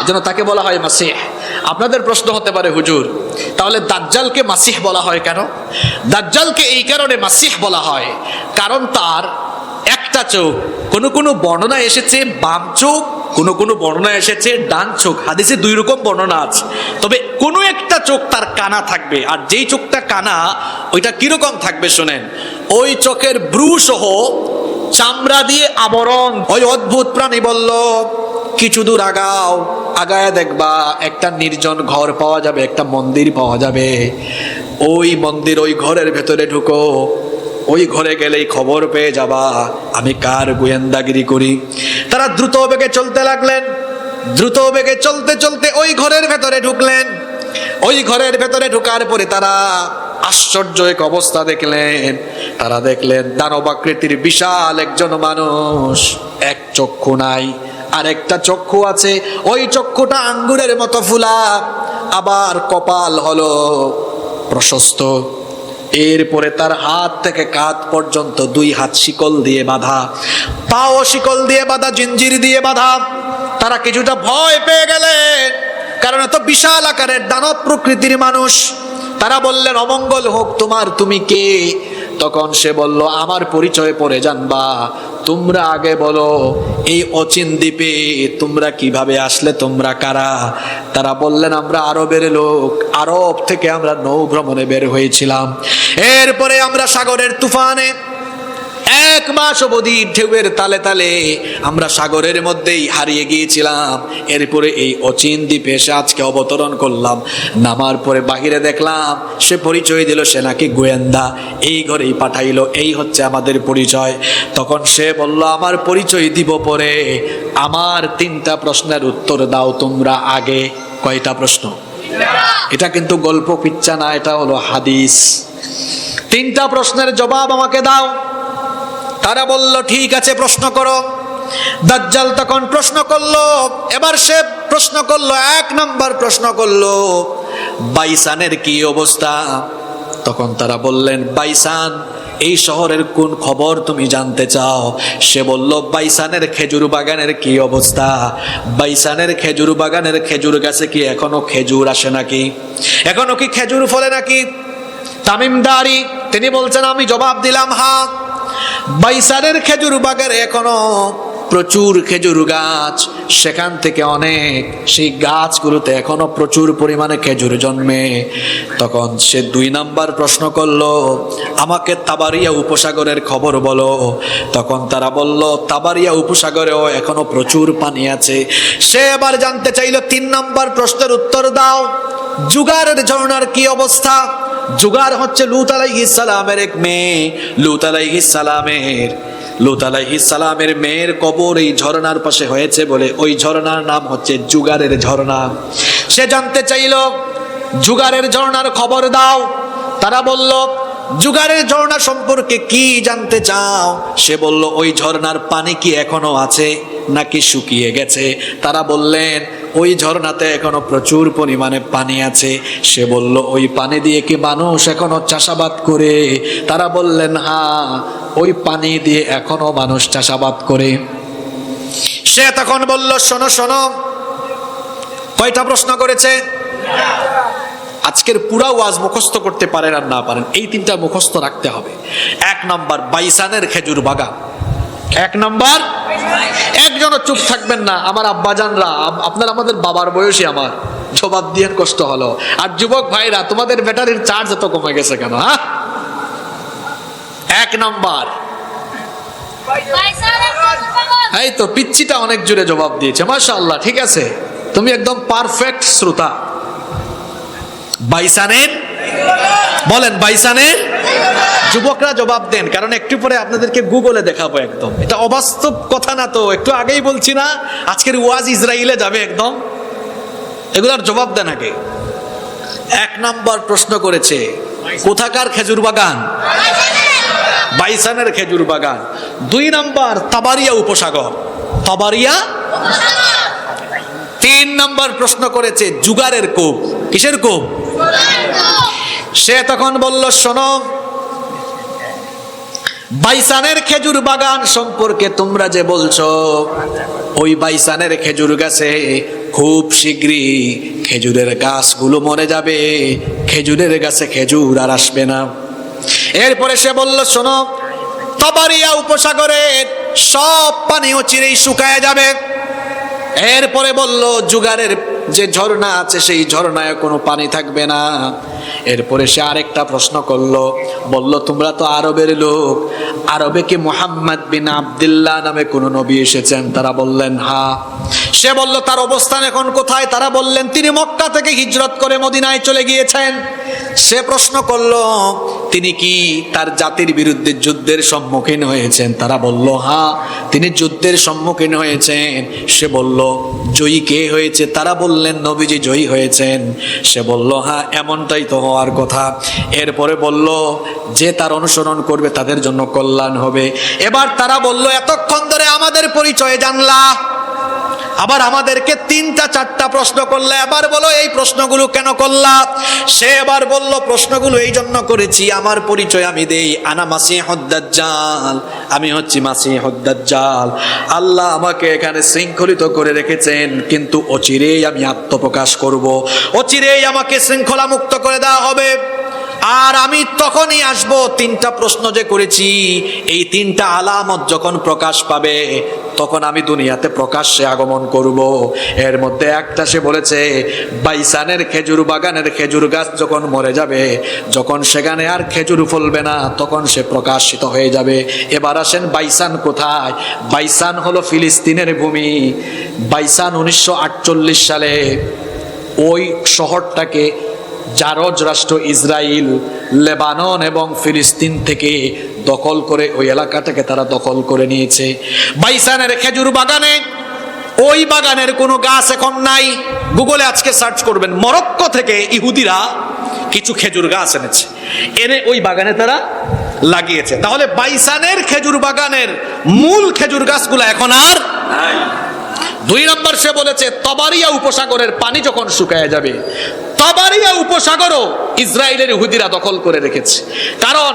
এজন্য তাকে বলা হয় মাসিহ। আপনাদের প্রশ্ন হতে পারে হুজুর তাহলে দাজ্জালকে মাসিহ বলা হয় কেন? দাজ্জালকে এই কারণে মাসিহ বলা হয় কারণ তার একটা চোখ, কোন বর্ণনা এসেছে বাম চোখ, কোন বর্ণনা এসেছে ডান চোখ। হাদিসে 2 রকম বর্ণনা আছে। তবে কোনো একটা চোখ তার কানা থাকবে, আর যেই চোখটা কানা ওইটা কিরকম থাকবে শোনেন। ওই চোখের ব্রু সহ চামড়া দিয়ে আবরণ। ওই অদ্ভুত প্রাণী বলল কিছু দূর আগায় দেখবা একটা নির্জন ঘর পাওয়া যাবে, একটা মন্দির পাওয়া যাবে। ওই মন্দির, ওই ঘরের ভেতরে ঢুকো, ওই ঘরে গেলেই খবর পেয়ে যাবা আমি কার গোয়েন্দাগিরি করি। তারা দ্রুত বেগে চলতে লাগলেন। দ্রুত বেগে চলতে চলতে ওই ঘরের ভেতরে ঢুকলেন। ওই ঘরের ভেতরে ঢোকার পরে তারা আশ্চর্য এক অবস্থা দেখলেন। তারা দেখলেন দানবাকৃতির বিশাল একজন মানুষ, এক চক্ষু নাই, আর একটা চক্ষু আছে। ওই চক্ষুটা আঙ্গুরের মতো ফুলা, আবার কপাল হলো প্রশস্ত। এরপরে তার হাত থেকে কাঁধ পর্যন্ত 2 হাত শিকল দিয়ে বাঁধা, পাও শিকল দিয়ে বাঁধা, জিঞ্জির দিয়ে বাঁধা। তারা কিছুটা ভয় পেয়ে গেলেন, কারণ এত বিশাল আকারের দানব প্রকৃতির মানুষ। তারা বললেন অমঙ্গল হোক তোমার, তুমি কে? তখন সে বলল আমার পরিচয় পরে জানবা, তোমরা আগে বলো এই অচিন দ্বীপে তোমরা কিভাবে আসলে, তোমরা কারা? তারা বললেন আমরা আরবের লোক, আরব থেকে আমরা নৌ ভ্রমণে বের হয়েছিলাম। এরপরে আমরা সাগরের তুফানে 1 মাস অবধি ঢেউয়ের তালে তালে আমরা সাগরের মধ্যেই হারিয়ে গিয়েছিলাম। এরপরে এই অচিন দ্বীপে এসে আজকে অবতরণ করলাম। নামার পরে বাহিরে দেখলাম সে পরিচয় দিল সে নাকি গোয়েন্দা, এই ঘরেই পাঠাইলো, এই হচ্ছে আমাদের পরিচয়। তখন সে বলল আমার পরিচয় দিব পরে, আমার 3টা প্রশ্নের উত্তর দাও তোমরা আগে। কয়টা প্রশ্ন? এটা কিন্তু গল্প কিচ্ছা না, এটা হলো হাদিস। 3টা প্রশ্নের জবাব আমাকে দাও। তারা বলল ঠিক আছে প্রশ্ন করো। দাজ্জাল তখন প্রশ্ন করলো, এবার সে প্রশ্ন করলো, 1 নাম্বার প্রশ্ন করলো, বাইসানের কি অবস্থা? তখন তারা বললেন, বাইসান এই শহরের কোন খবর তুমি জানতে চাও? সে বলল, বাইসানের খেজুর বাগানের কি অবস্থা? বাইসানের খেজুর বাগানের খেজুর গাছে কি এখনো খেজুর আসে নাকি? এখনো কি খেজুর ফলে নাকি? তামিমদারি তিনি বলছেন, আমি জবাব দিলাম, হ্যাঁ, বাইসানের খেজুর বাগানে এখনো প্রচুর খেজুর গাছ, সেখান থেকে অনেক সেই গাছগুলোতে এখনো প্রচুর পরিমাণে খেজুর জন্মে। তখন সে 2 নাম্বার প্রশ্ন করলো, আমাকে তাবারিয়া উপসাগরের খবর বলো। তখন তারা বলল, তাবারিয়া উপসাগরেও এখনো প্রচুর পানি আছে। সে এবার জানতে চাইলো, 3 নাম্বার প্রশ্নের উত্তর দাও, জুগারের ঝর্ণার কি অবস্থা? জুগার হচ্ছে লূত আলাইহিস সালামের এক মেয়ে। লূত আলাইহিস সালামের মেয়ের কবর এই ঝর্ণার পাশে হয়েছে বলে ওই ঝর্ণার নাম হচ্ছে জুগারের ঝর্ণা। সে জানতে চাইল, জুগারের ঝর্ণার খবর দাও। তারা বলল, জুগারের ঝর্ণা সম্পর্কে কি জানতে চাও? সে বলল, ওই ঝর্ণার পানি কি এখনো আছে নাকি শুকিয়ে গেছে? তারা বললেন, ওই ঝর্ণাতে এখনো প্রচুর পরিমাণে পানি আছে। সে বলল, ওই পানি দিয়ে কি মানুষ এখনো চাষাবাদ করে? তারা বললেন, হ্যাঁ, ওই পানি দিয়ে এখনো মানুষ চাষাবাদ করে। সে তখন বলল, শোনো শোনো, কয়টা প্রশ্ন করেছে? আজকের পুরা ওয়াজ মুখস্থ করতে পারেন আর না পারেন, এই 3টা মুখস্থ রাখতে হবে। 1 নাম্বার বাইসানের খেজুর বাগান। 1 নাম্বার, একজনও চুপ থাকবেন না। আমার আব্বাজানরা, আপনারা আমাদের বাবার বয়সী, আমার জবাব দিয়ে কষ্ট হলো। আর যুবক ভাইরা, তোমাদের ব্যাটারির চার্জ এত কমে গেছে কেন? হ্যাঁ, 1 নাম্বার। এই তো পিচ্চিটা অনেক জোরে জবাব দিয়েছে, মাশাআল্লাহ, ঠিক আছে, তুমি একদম পারফেক্ট শ্রোতা। বাইসানের বলেন, বাইসানের। যুবকরা জবাব দেন, কারণ একটু পরে আপনাদেরকে গুগলে দেখাবো। একদম এটা অবাস্তব কথা না তো? একটু আগেই বলছি না, আজকের ওয়াজ ইসরায়েলে যাবে একদম। এগুলার জবাব দেন আগে। 1 নাম্বার প্রশ্ন করেছে, কোথাকার খেজুর বাগান? বাইসানের খেজুর বাগান। 2 নাম্বার, তাবারিয়া উপসাগর। তাবারিয়া। 3 নাম্বার প্রশ্ন করেছে, জুগারের কূপ। কিসের কূপ? সে তখন বলল, শোনো, বাইসানের খেজুর বাগান সম্পর্কে তোমরা যে বলছো, ওই বাইসানের খেজুর গাছে খুব শীঘ্রই খেজুরের গাছগুলো মরে যাবে, খেজুরের গাছে খেজুর আর আসবে না। এরপরে সে বলল, শোনো, তাবারিয়া উপসাগরের সব পানি চিরেই শুকায় যাবে। এরপরে বলল, জুগারের যে ঝর্ণা আছে সেই ঝর্ণায় কোনো পানি থাকবে না। এরপরে সে আরেকটা প্রশ্ন করলো, বলল, তোমরা তো আরবের লোক, আরবে কি মুহাম্মদ বিন আব্দুল্লাহ নামে কোনো নবী এসেছেন? তারা বললেন, হ্যাঁ। সে বলল, তার অবস্থান এখন কোথায়? তারা বললেন, তিনি মক্কা থেকে হিজরত করে মদিনায় চলে গিয়েছেন। সে প্রশ্ন করলো, তিনি কি তার জাতির বিরুদ্ধে যুদ্ধের সম্মুখীন হয়েছেন? তারা বলল, হ্যাঁ, তিনি যুদ্ধের সম্মুখীন হয়েছেন। সে বলল, জয়ী কে হয়েছে? তারা বললেন, নবীজি জয়ী হয়েছেন। সে বলল, হ্যাঁ, এমনটাই তো হওয়ার কথা। এরপরে বলল, যে তার অনুসরণ করবে তাদের জন্য কল্যাণ হবে। এবার তারা বলল, এতক্ষণ ধরে আমাদের পরিচয় জানলা, আবার আমাদেরকে 3টা-4টা প্রশ্ন করলে, এবার বলো এই প্রশ্নগুলো কেন করলা? সে এবার বলল, প্রশ্নগুলো এই জন্য করেছি, আমার পরিচয় আমি দেই, আনা মাসিহুদ দাজ্জাল, আমি হচ্ছি মাসিহুদ দাজ্জাল। আল্লাহ আমাকে এখানে শৃঙ্খলিত করে রেখেছেন, কিন্তু অচিরেই আমি আত্মপ্রকাশ করব, অচিরেই আমাকে শৃঙ্খলা মুক্ত করে দেওয়া হবে, আর আমি তখনই আসব। 3টা প্রশ্ন যে করেছি, এই 3টা আলামত যখন প্রকাশ পাবে, তখন আমি দুনিয়াতে প্রকাশ্যে আগমন করব। এর মধ্যে একটা সে বলেছে, বাইসানের খেজুর বাগানের খেজুর গাছ যখন মরে যাবে, যখন সেখানে আর খেজুর ফলবে না, তখন সে প্রকাশিত হয়ে যাবে। এবার আসেন, বাইসান কোথায়? বাইসান হলো ফিলিস্তিনের ভূমি। বাইসান 1948 সালে ওই শহরটাকে জারজ রাষ্ট্র ইসরায়েল, লেবানন এবং ফিলিস্তিন থেকে দখল করে ওই এলাকাটাকে তারা দখল করে নিয়েছে। বাইসানের খেজুর বাগানে, ওই বাগানের কোনো গাছ এখন নাই। গুগলে আজকে সার্চ করবেন, মরক্কো থেকে ইহুদিরা কিছু খেজুর গাছ এনেছে, এনে ওই বাগানে তারা লাগিয়েছে। তাহলে বাইসানের খেজুর বাগানের মূল খেজুর গাছগুলো এখন আর নাই। 2 নম্বর সে বলেছে তবারিয়া উপসাগরের পানি যখন শুকায় যাবে, তবারিয়া উপসাগরও ইসরায়েলের ইহুদিরা দখল করে রেখেছে। কারণ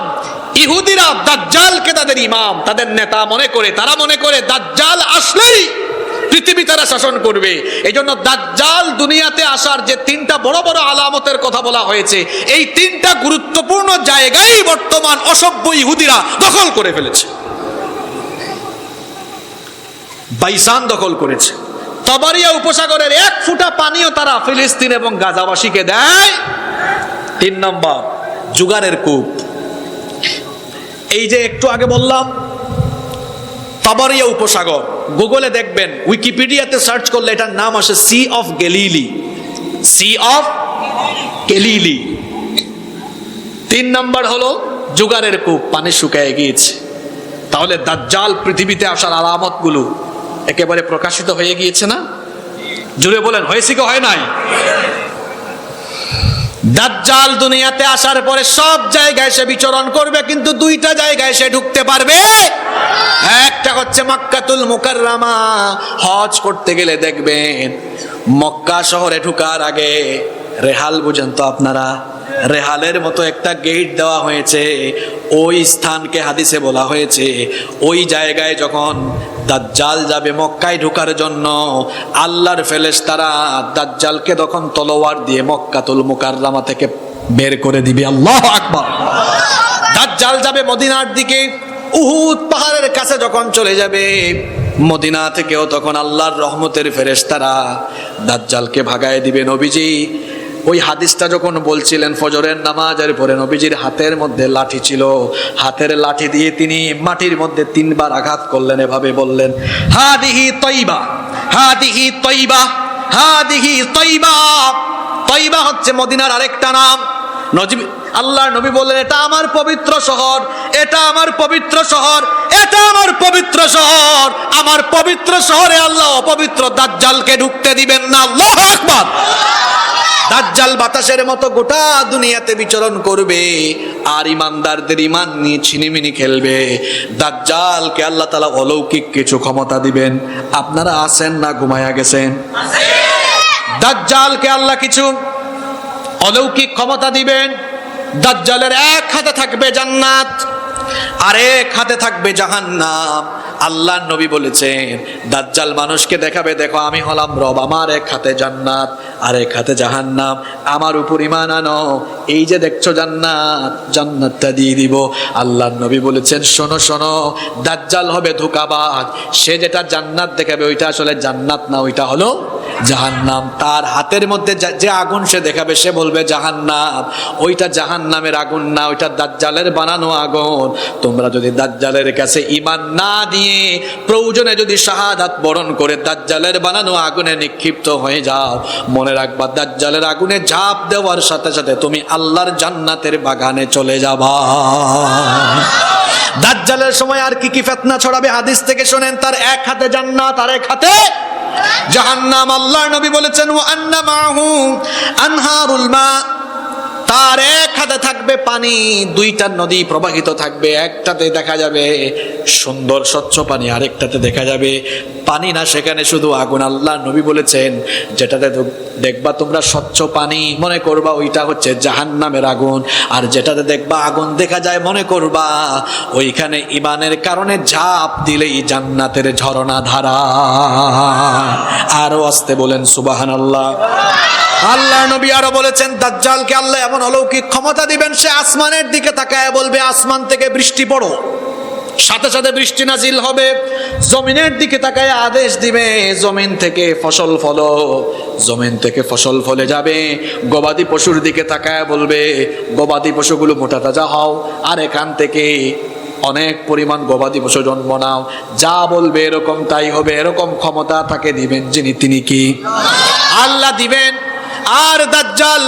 ইহুদিরা দাজ্জালকে তাদের ইমাম, তাদের নেতা মনে করে, তারা মনে করে দাজ্জাল আসলেই পৃথিবী তারা শাসন করবে। এই জন্য দাজ্জাল দুনিয়াতে আসার যে 3টা বড় বড় আলামতের কথা বলা হয়েছে, এই 3টা গুরুত্বপূর্ণ জায়গায় বর্তমান অসভ্য ইহুদিরা দখল করে ফেলেছে। বাইসান দখল করেছে, তবারিয়া উপসাগরের 1 ফোঁটা পানিও তারা ফিলিস্তিন এবং গাজাবাসীকে দেয়। 3 নম্বর জুগারের কূপ। এই যে একটু আগে বললাম তবারিয়া উপসাগর, গুগলে দেখবেন, উইকিপিডিয়াতে সার্চ করলে এটার নাম আসে sea of Galilee, sea of Galilee. 3 নম্বর হলো জুগারের কূপ, পানি শুকায় গিয়েছে। তাহলে দাজ্জাল পৃথিবীতে আসার আলামতগুলো একেবারে প্রকাশিত হয়ে গিয়েছে না? জুড়ে বলেন, হয়েছে কি হয় নাই? দাজ্জাল দুনিয়াতে আসার পরে সব জায়গায় সে বিচরণ করবে, কিন্তু 2টা জায়গায় সে ঢুকতে পারবে। একটা হচ্ছে মক্কাতুল মুকাররমা, হজ করতে গেলে দেখবেন মক্কা শহরে ঢুকার আগে রেহাল, বুঝেন তো আপনারা, রেহালের মতো একটা গেট দেওয়া হয়েছে। ওই স্থানকে হাদিসে বলা হয়েছে, ওই জায়গায় যখন দাজ্জাল যাবে মক্কায় ঢোকার জন্য, আল্লাহর ফেরেশতারা দাজ্জালকে তখন তলোয়ার দিয়ে মক্কাতুল মুকাররমা থেকে বের করে দিবে। আল্লাহু আকবার। দাজ্জাল যাবে মদিনার দিকে, উহুদ পাহাড়ের কাছে যখন চলে যাবে, মদিনা থেকেও তখন আল্লাহর রহমতের ফেরেশতারা দাজ্জালকে ভাগায় দিবে। নবীজি ওই হাদিসটা যখন বলছিলেন, ফজরের নামাজের পরে নবীজির হাতের মধ্যে লাঠি ছিল, হাতের লাঠি দিয়ে তিনি মাটির মধ্যে 3 বার আঘাত করলেন, এভাবে বললেন, হাদিহি তয়বা, হাদিহি তয়বা, হাদিহি তয়বা। তয়বা হচ্ছে মদিনার আরেকটা নাম। আল্লাহর নবী বললেন, এটা আমার পবিত্র শহর, এটা আমার পবিত্র শহর, এটা আমার পবিত্র শহর। আমার পবিত্র শহরে আল্লাহ অপবিত্র দাজ্জালকে ঢুকতে দিবেন না। আল্লাহু আকবার। দাজ্জাল বাতাসের মতো গোটা দুনিয়াতে বিচরণ করবে, আর ইমানদারদের ইমান নিয়ে ছিনিমিনি খেলবে। দাজ্জালকে আল্লাহ তাআলা অলৌকিক কিছু ক্ষমতা দিবেন। আপনারা আছেন না ঘুমায়া গেছেন? দাজ্জালকে আল্লাহ কিছু অলৌকিক ক্ষমতা দিবেন। দাজ্জালের 1 হাতে থাকবে জান্নাত, আর 1 হাতে থাকবে জাহান্নাম। আল্লাহর নবী বলেছেন, দাজ্জাল মানুষকে দেখাবে, দেখো আমি হলাম রব, আমার 1 হাতে জান্নাত আর 1 হাতে জাহান্নাম, আমার উপর ঈমান আনো, এই যে দেখছো জান্নাত, জান্নাতটা দিয়ে দিব। আল্লাহর নবী বলেছেন, শোনো শোনো, দাজ্জাল হবে ধোঁকাবাজ। সে যেটা জান্নাত দেখাবে ওইটা আসলে জান্নাত না, ওইটা হলো জাহান্নাম। তার হাতের মধ্যে যে আগুন সে দেখাবে, সে বলবে জাহান্নাম, ওইটা জাহান্নামের আগুন না, ওইটা দাজ্জালের বানানো আগুন। তোমরা যদি দাজ্জালের কাছে ঈমান না দিয়ে প্রয়োজনে যদি শাহাদাত বরণ করে দাজ্জালের বানানো আগুনে নিক্ষিপ্ত হয়ে যাও, মনে রাখবা দাজ্জালের আগুনে ঝাঁপ দেওয়ার সাথে সাথে তুমি আল্লাহর জান্নাতের বাগানে চলে যাবা। দাজ্জালের সময় আর কি কি ফিতনা ছড়াবে হাদিস থেকে শোনেন। তার 1 হাতে জান্নাত আর 1 হাতে জাহান্নাম। আল্লাহর নবী বলেছেন, ওয়া আন্না মাহু আনহারুল মা, তার 1 হাতে থাকবে পানি, 2টা নদী প্রবাহিত থাকবে। একটাতে দেখা যাবে সুন্দর স্বচ্ছ পানি, আরেকটাতে দেখা যাবে পানি না, সেখানে শুধু আগুন। আল্লাহ নবী বলেছেন, যেটাতে দেখবা তোমরা স্বচ্ছ পানি, মনে করবা ওইটা হচ্ছে জাহান্নামের আগুন, আর যেটাতে দেখবা আগুন দেখা যায়, মনে করবা ওইখানে ঈমানের কারণে ঝাঁপ দিলেই জান্নাতের ঝরনা ধারা। আরো আস্তে বলেন সুবহানাল্লাহ। আল্লাহ নবী আরো বলেছেন, দাজ্জালকে আল্লাহ এমন অলৌকিক ক্ষমতা দিবেন, সে আসমানের দিকে তাকায় বলবে, আসমান থেকে বৃষ্টি পড়ো, সাথে সাথে বৃষ্টি নাজিল হবে। জমিনের দিকে তাকায় আদেশ দিবে, জমিন থেকে ফসল ফলো, জমিন থেকে ফসল ফলে যাবে। গবাদি পশুর দিকে তাকায় বলবে, গবাদি পশুগুলো মোটা তাজা হও, আর এখান থেকে অনেক পরিমাণ গবাদি পশু জন্ম নাও। যা বলবে এরকম তাই হবে। এরকম ক্ষমতা তাকে দিবেন যিনি, তিনি কি? আল্লাহ দিবেন। আর দাজ্জাল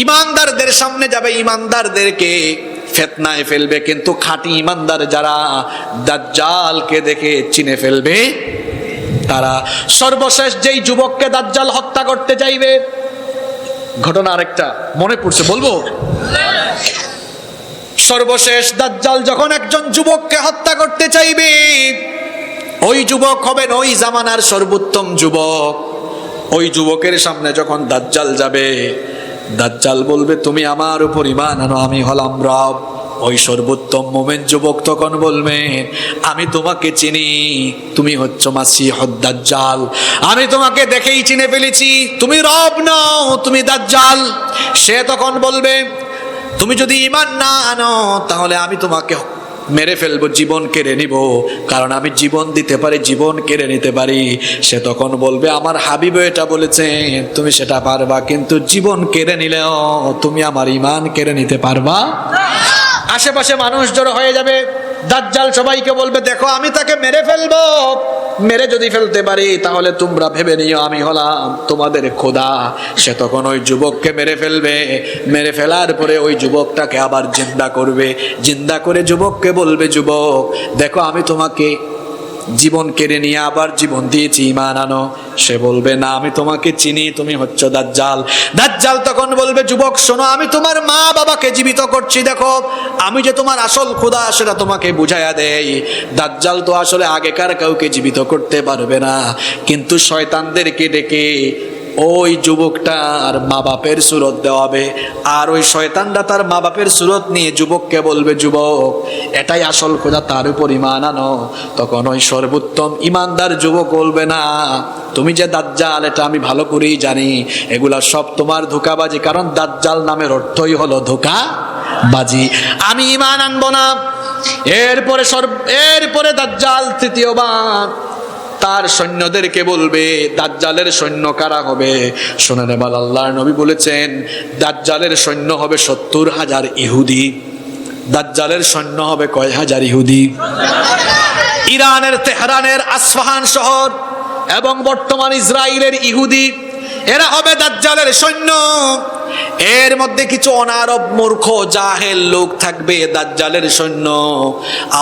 ইমানদারদের সামনে যাবে, ইমানদারদেরকে ফিতনায় ফেলবে, কিন্তু খাঁটি ইমানদার যারা দাজ্জালকে দেখে চিনে ফেলবে তারা। সর্বশেষ যেই যুবককে দাজ্জাল হত্যা করতে চাইবে, ঘটনা আরেকটা মনে পড়ছে, বলবো? সর্বশেষ দাজ্জাল যখন একজন যুবককে হত্যা করতে চাইবে, ওই যুবক হবেন ওই জামানার সর্বোত্তম যুবক। ওই যুবকের সামনে যখন দাজ্জাল যাবে, দাজ্জাল বলবে তুমি আমার উপর ঈমান আনো, আমি হলাম রব। ওই সর্বোত্তম মোমেন যুবক তখন বলবে আমি তোমাকে চিনি, তুমি হচ্ছ মাসিহুদ দাজ্জাল, আমি তোমাকে দেখেই চিনে ফেলেছি, তুমি রব নও, তুমি দাজ্জাল। সে তখন বলবে তুমি যদি ঈমান না আনো তাহলে আমি তোমাকে মেরে ফেলবো, জীবন কেড়ে নিব, কারণ আমি জীবন দিতে পারি, জীবন কেড়ে নিতে পারি। সে তখন বলবে আমার হাবিব এটা বলেছে তুমি সেটা পারবা, কিন্তু জীবন কেড়ে নিলেও তুমি আমার ঈমান কেড়ে নিতে পারবা। আশেপাশে মানুষ জড়ো হয়ে যাবে, দাজ্জাল সবাইকে বলবে দেখো আমি তাকে মেরে ফেলবো, মেরে যদি ফেলতে পারি তাহলে তোমরা ভেবে নিও আমি হলাম তোমাদের খোদা। সে তখন ওই যুবককে মেরে ফেলবে, মেরে ফেলার পরে ওই যুবকটাকে আবার জিন্দা করবে, জিন্দা করে যুবককে বলবে যুবক দেখো আমি তোমাকে জীবন কেড়ে নিয়ে আবার জীবন দিয়েছি, ঈমান আনো। সে বলবে না আমি তোমাকে চিনি, তুমি হচ্ছ দাজ্জাল। দাজ্জাল তখন বলবে যুবক শোনো, আমি তোমার মা বাবাকে জীবিত করছি, দেখো আমি যে তোমার আসল খোদা সেটা তোমাকে বুঝাইয়া দেই। দাজ্জাল তো আসলে আগেকার কাউকে জীবিত করতে পারবে না, কিন্তু শয়তানদেরকে ডেকে ওই যুবকটার মা বাপের সুরত দেওয়াবে, আর ওই শয়তানরা তার মা বাপের সুরত নিয়ে যুবককে বলবে যুবক এটাই আসল খোদা, তার উপর ঈমান আনো। তখন ওই সর্বোত্তম ঈমানদার যুবক বলবে না তুমি যে দাজ্জাল এটা আমি ভালো করেই জানি, এগুলা সব তোমার ধোঁকাবাজি, কারণ দাজ্জাল নামের অর্থই হলো ধোঁকাবাজি, আমি ঈমান আনবো না। এরপরে দাজ্জাল তৃতীয়বার তার সৈন্যদেরকে বলবে, দাজ্জালের সৈন্য কারা হবে? শুনে নেবার আল্লাহর নবী বলেছেন দাজ্জালের সৈন্য হবে 70,000 ইহুদি। দাজ্জালের সৈন্য হবে কয় হাজার ইহুদি? ইরানের তেহরানের আসফাহান শহর এবং বর্তমান ইসরায়েলের ইহুদি, এরা হবে দাজ্জালের সৈন্য। এর মধ্যে কিছু অনারব মূর্খ জাহেল লোক থাকবে দাজ্জালের সৈন্য,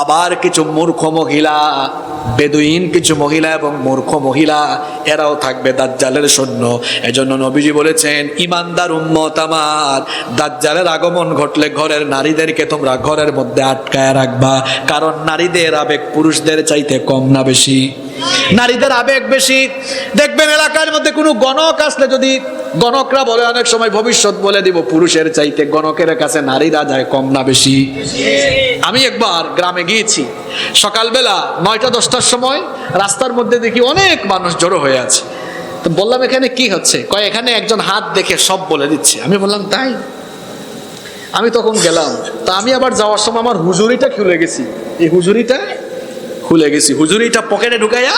আবার কিছু মূর্খ মহিলা, বেদুইন কিছু মহিলা এবং মূর্খ মহিলা, এরাও থাকবে দাজ্জালের সৈন্য। এজন্য নবীজি বলেছেন ঈমানদার উম্মত আমার, দাজ্জালের আগমন ঘটলে ঘরের নারীদেরকে তোমরা ঘরের মধ্যে আটকায় রাখবা, কারণ নারীদের আবেগ পুরুষদের চাইতে কম না বেশি? নারীদের আবেগ বেশি। দেখবেন এলাকার মধ্যে কোনো গণক আসলে, যদি গণকরা বলে অনেক সময় ভবিষ্যৎ বলে দিব, পুরুষের চাইতে গণকের কাছে নারীরা যায় কম না বেশি? আমি একবার গ্রামে গিয়েছি, সকালবেলা 9টা-10টার সময় রাস্তার মধ্যে দেখি অনেক মানুষ জড়ো হয়ে আছে। তো বললাম এখানে কি হচ্ছে? কয় এখানে একজন হাত দেখে সব বলে দিচ্ছে। আমি বললাম তাই? আমি তখন গেলাম, তা আমি আবার যাওয়ার সময় আমার হুজুরিটা খুলে গেছি, এই হুজুরিটা খুলে গেছি, হুজুরিটা পকেটে ঢুকাইয়া,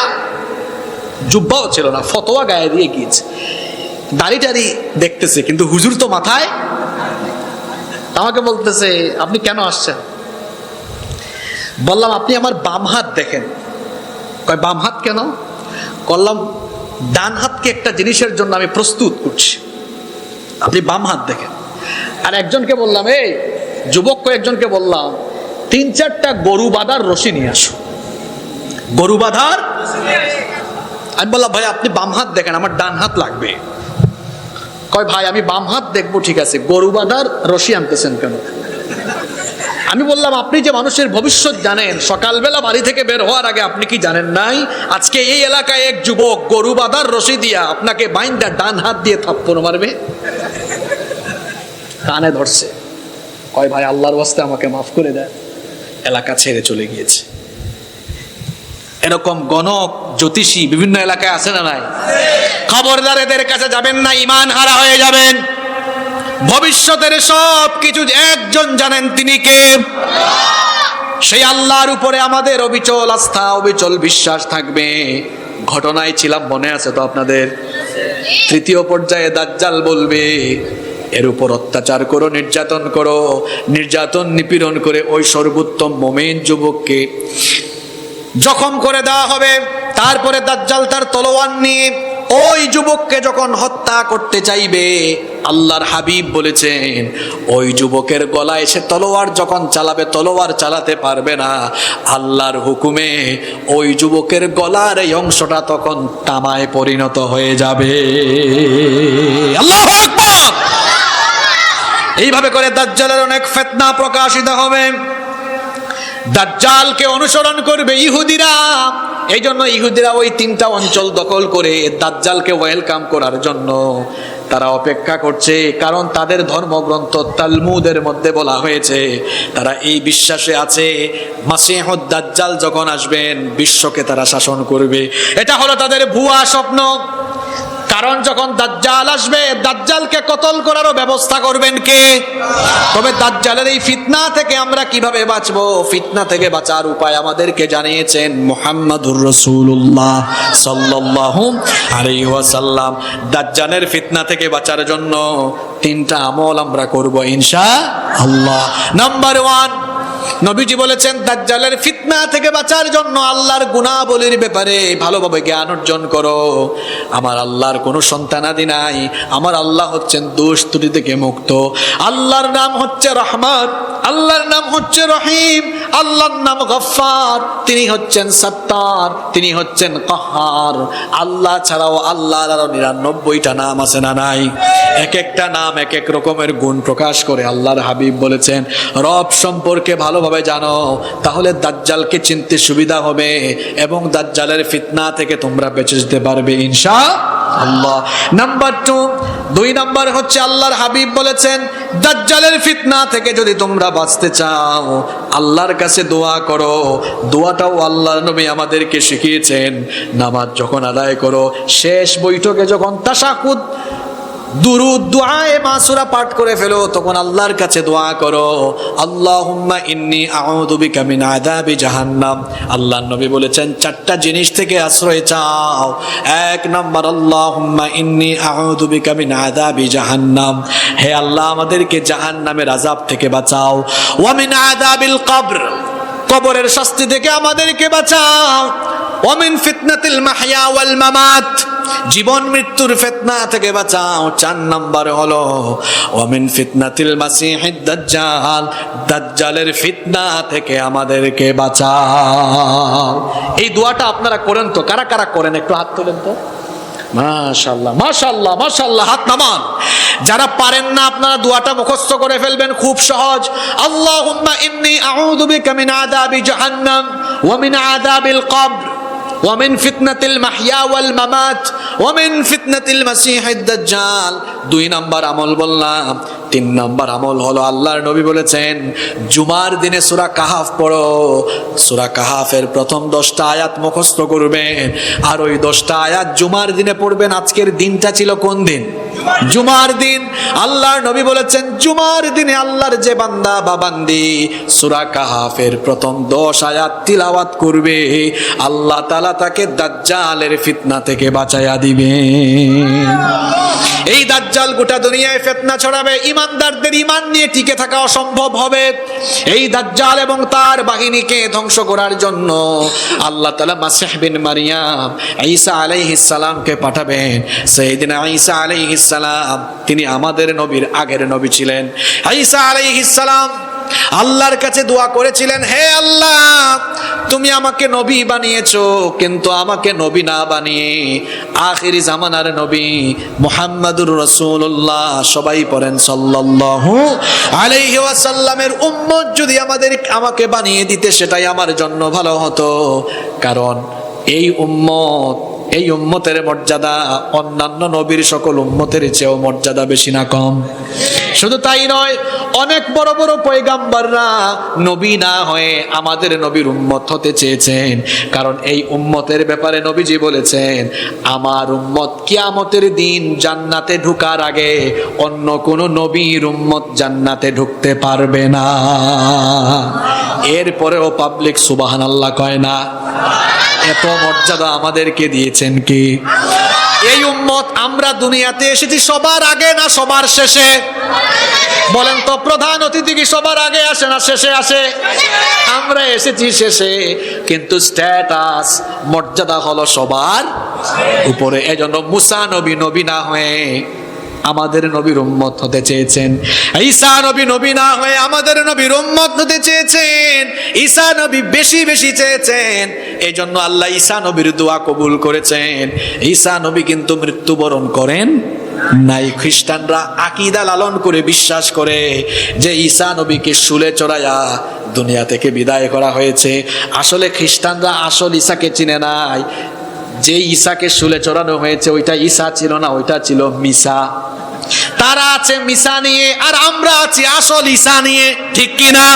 জুব্বাও ছিল না, ফতোয়া গায়ে দিয়ে গিয়েছে, দাড়ি টাড়ি দেখতেছে, কিন্তু হুজুর তো মাথায়। আমাকে বলতেছে আপনি কেন আসছেন? বললাম আপনি আমার বাম হাত দেখেন। কয় বাম হাত কেন? করলাম ডান হাতকে একটা জিনিসের জন্য আমি প্রস্তুত করছি, আপনি বাম হাত দেখেন। আর একজনকে বললাম, এই যুবক কয়েকজনকে বললাম 3-4টা গরু বাঁধার রশি নিয়ে আসো, গরু বাঁধার। আমি বললাম ভাই আপনি বাম হাত দেখেন, আমার ডান হাত লাগবে। কয় ভাই আমি বাম হাত দেখবো, ঠিক আছে, গরু বাঁধার রশি আনতেছেন কেন? আমি বললাম আপনি যে মানুষের ভবিষ্যৎ জানেন, সকালবেলা বাড়ি থেকে বের হওয়ার আগে আপনি কি জানেন নাই আজকে এই এলাকায় এক যুবক গরু বাঁধার রশি দিয়া আপনাকে বাইন্দা ডান হাত দিয়ে থাপ্পড় মারবে? কানে ধরছে। কয় ভাই আল্লাহর ওয়াস্তে আমাকে মাফ করে দেয়, এলাকা ছেড়ে চলে গিয়েছে। এরকম গণক জ্যোতিষী বিভিন্ন এলাকায় আছে না নাই? খবরদার এদের কাছে যাবেন না, ঈমান হারা হয়ে যাবেন। ভবিষ্যতের সব কিছু একজন জানেন, তিনি কে? সেই আল্লাহর উপরে আমাদের অবিচল আস্থা, অবিচল বিশ্বাস থাকবে। ঘটনায় ছিলাম, মনে আছে তো আপনাদের? তৃতীয় পর্যায়ে দাজ্জাল বলবে এর উপর অত্যাচার করো, নির্যাতন করো, নির্যাতন নিপীড়ন করে ওই সর্বোত্তম মোমেন যুবককে জখম করে দেওয়া হবে। তারপরে দাজ্জাল তার তলোয়ার নিয়ে ওই যুবককে যখন হত্যা করতে চাইবে, আল্লাহর হাবিব বলেছেন ওই যুবকের গলায় সে তলোয়ার যখন চালাবে, তলোয়ার চালাতে পারবে না। আল্লাহর হুকুমে ওই যুবকের গলার এই অংশটা তখন তামায় পরিণত হয়ে যাবে। আল্লাহু আকবার। এইভাবে করে দাজ্জালের অনেক ফিতনা প্রকাশিত হবে। দাজ্জালকে অনুসরণ করবে ইহুদিরা। এই জন্য ইহুদিরা ওই 3টা অঞ্চল দখল করে দাজ্জালকে ওয়েলকাম করার জন্য তারা অপেক্ষা করছে। কারণ তাদের ধর্মগ্রন্থ তালমুদের মধ্যে বলা হয়েছে, তারা এই বিশ্বাসে আছে মাসিহুদ দাজ্জাল যখন আসবেন বিশ্বকে তারা শাসন করবে। এটা হলো তাদের ভুয়া স্বপ্ন। কারণ যখন দাজ্জাল আসবে, দাজ্জালকে কতল করারও ব্যবস্থা করবেন কে? তবে দাজ্জালের এই ফিতনা থেকে আমরা কিভাবে বাঁচবো? ফিতনা থেকে বাঁচার উপায় আমাদেরকে জানিয়েছেন মুহাম্মাদুর রাসূলুল্লাহ সাল্লাল্লাহু আলাইহি ওয়াসাল্লাম। দাজ্জালের ফিতনা থেকে বাঁচার জন্য 3টা আমল আমরা করব ইনশাআল্লাহ। নাম্বার 1, নবীজি বলেছেন দাজ্জালের ফিতনা থেকে বাঁচার জন্য আল্লাহর গুনাহবলীর ব্যাপারে ভালোভাবে জ্ঞান অর্জন করো। আমার আল্লাহর কোনো সন্তানাদি নাই, আমার আল্লাহ হচ্ছেন দোষ ত্রুটি থেকে মুক্ত। আল্লাহর নাম হচ্ছে রহমান, আল্লাহর নাম হচ্ছে রহিম, আল্লাহর নাম গফফার, তিনি হচ্ছেন সত্তার, তিনি হচ্ছেন কাহ্হার। আল্লাহ ছাড়াও আল্লাহর আরো 99টা নাম আছে না নাই? এক একটা নাম এক এক রকমের গুণ প্রকাশ করে। আল্লাহর হাবিব বলেছেন রব সম্পর্কে ভালোভাবে জানো, তাহলে দাজ্জালকে চিনতে সুবিধা হবে এবং দাজ্জালের ফিতনা থেকে তোমরা বেঁচে যেতে পারবে ইনশাআল্লাহ। নাম্বার 2 নাম্বার হচ্ছে আল্লাহর হাবিব বলেছেন দাজ্জালের ফিতনা থেকে যদি তোমরা বাঁচতে চাও আল্লাহর কাছে দোয়া করো। দোয়াটাও আল্লাহর নবী আমাদেরকে শিখিয়েছেন। নামাজ যখন আদায় করো, শেষ বৈঠকে যখন তাশাহুদ দুরুদ দুআয়ে মাসুরা পাঠ করে ফেলো, তখন আল্লাহর কাছে দোয়া করো আল্লাহুম্মা ইন্নী আউযু বিকা মিন আযাবি জাহান্নাম। আল্লাহর নবী বলেছেন 4টা জিনিস থেকে আশ্রয় চাও। 1 নাম্বার আল্লাহুম্মা ইন্নী আউযু বিকা মিন আযাবি জাহান্নাম, হে আল্লাহ আমাদেরকে জাহান্নামের আযাব থেকে বাঁচাও। ওয়া মিন আযাবিল কবর, কবরের শাস্তি থেকে আমাদেরকে বাঁচাও। ওয়া মিন ফিতনাতিল মাহইয়া ওয়াল মামাত, জীবন মৃত্যুর ফিতনা থেকে বাঁচাও। 4 নাম্বার হলো ওয়া মিন ফিতনাতিল মাসিহিদ দাজ্জাল, দাজ্জালের ফিতনা থেকে আমাদেরকে বাঁচাও। এই দোয়াটা আপনারা করেন তো? কারা কারা করেন একটু হাত তোলেন তো। মাশাআল্লাহ মাশাআল্লাহ মাশাআল্লাহ, হাত নামান। যারা পারেন না আপনারা দোয়াটা মুখস্থ করে ফেলবেন, খুব সহজ। আল্লাহুম্মা ইন্নী আউযু বিকা মিন আযাবি জাহান্নাম ওয়া মিন আযাবিল কবর ওয়া মিন ফিতনাতিল মাহইয়া ওয়াল মামাত ওয়া মিন ফিতনাতিল মাসিহিদ দাজ্জাল। 2 নাম্বার আমল বললাম। 3 নাম্বার আমল হলো আল্লাহর নবী বলেছেন জুমার দিনে সূরা কাহাফ পড়ো। সূরা কাহাফের প্রথম 10টা আয়াত মুখস্থ করবেন, আর ওই 10টা আয়াত জুমার দিনে পড়বেন। আজকের দিনটা ছিল কোন দিন? জুমার দিন। আল্লাহর নবী বলেছেন জুমার দিনে আল্লাহর যে বান্দা বা বান্দি সূরা কাহাফের প্রথম 10 আয়াত তিলাওয়াত করবে, আল্লাহ তাআলা তাকে দাজ্জালের ফিতনা থেকে বাঁচায়া দিবেন। এই দাজ্জাল গোটা দুনিয়ায় ফিতনা ছড়াবে, ইমানদারদের ঈমান নিয়ে টিকে থাকা অসম্ভব হবে। এই দাজ্জাল এবং তার বাহিনীকে ধ্বংস করার জন্য আল্লাহ তাআলা মাসিহ বিন মারিয়াম ঈসা আলাইহিস সালামকে পাঠাবেন। সাইয়েদনা ঈসা আলাইহিস সালাম তিনি আমাদের নবীর আগের নবী ছিলেন। ঈসা আলাইহিস সালাম আল্লাহর কাছে দোয়া করেছিলেন, হে আল্লাহ তুমি আমাকে নবী বানিয়েছো, কিন্তু আমাকে নবী না বানিয়ে আখিরি জামানার নবী মুহাম্মাদুর রাসূলুল্লাহ, সবাই পড়েন সাল্লাল্লাহু আলাইহি ওয়াসাল্লামের উম্মত যদি আমাকে বানিয়ে দিতে সেটাই আমার জন্য ভালো হতো। কারণ এই উম্মতের মর্যাদা অন্যান্য নবীর সকল উম্মতের চেয়েও মর্যাদা বেশি না কম? শুধু তাই নয়, অনেক বড় বড় পয়গাম্বররা নবী না হয়ে আমাদের নবীর উম্মত হতে চেয়েছেন। কারণ এই উম্মতের ব্যাপারে নবীজি বলেছেন আমার উম্মত কিয়ামতের দিন জান্নাতে ঢোকার আগে অন্য কোন নবীর উম্মত জান্নাতে ঢুকতে পারবে না। এরপরেও পাবলিক সুবহানাল্লাহ কয় না? এত মর্যাদা আমাদেরকে দিয়েছেন কি? এই উম্মত আমরা দুনিয়াতে এসেছি সবার আগে না সবার শেষে? বলেন তো, প্রধান অতিথি কি সবার আগে আসে না শেষে আসে? আমরা এসেছি শেষে, কিন্তু স্ট্যাটাস মর্যাদা হলো সবার উপরে। এজন্য মুসা নবী না হয়ে আমাদের নবীর উম্মত হতে চেয়েছেন। ঈসা নবী না হয়ে আমাদের নবীর উম্মত হতে চেয়েছেন। ঈসা নবী বেশি বেশি চেয়েছেন, এই জন্য আল্লাহ ঈসা নবীর দোয়া কবুল করেছেন। ঈসা নবী কিন্তু মৃত্যুবরণ করেন নাই। খ্রিস্টানরা আকীদা লালন করে বিশ্বাস করে যে ঈসা নবীকে শুলে চড়াইয়া দুনিয়া থেকে বিদায় করা হয়েছে। আসলে খ্রিস্টানরা আসল ঈসাকে চিনে নাই। যে ঈসাকে শুলে চড়ানো হয়েছে ওইটা ঈসা ছিল না, ওইটা ছিল মিসা। তারা আছে মিসা নিয়ে, আর আমরা আছি আসল ঈসা নিয়ে, ঠিক কিনা?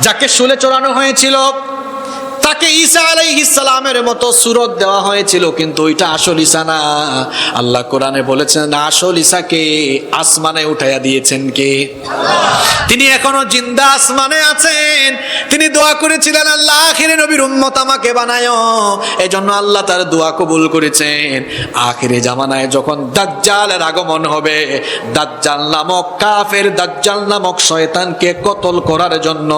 যাকে শুলে চড়ানো হয়েছিল তাকে ঈসা আলাইহিস সালামের মতো সুরত দেওয়া হয়েছিল, কিন্তু ওইটা আসল ঈসা না। আল্লাহ কোরআনে বলেছেন আসল ঈসাকে আসমানে উঠাইয়া দিয়েছেন কে? তিনি এখনো জিন্দা আসমানে আছেন। তিনি দোয়া করেছিলেন, আল্লাহ আখিরে নবীর উম্মত আমাকে বানায়ো। এজন্য আল্লাহ তার দোয়া কবুল করেছেন। আখিরে জামানায় যখন দাজ্জালের আগমন হবে, দাজ্জাল নামক কাফের, দাজ্জাল নামক শয়তানকে কতল করার জন্য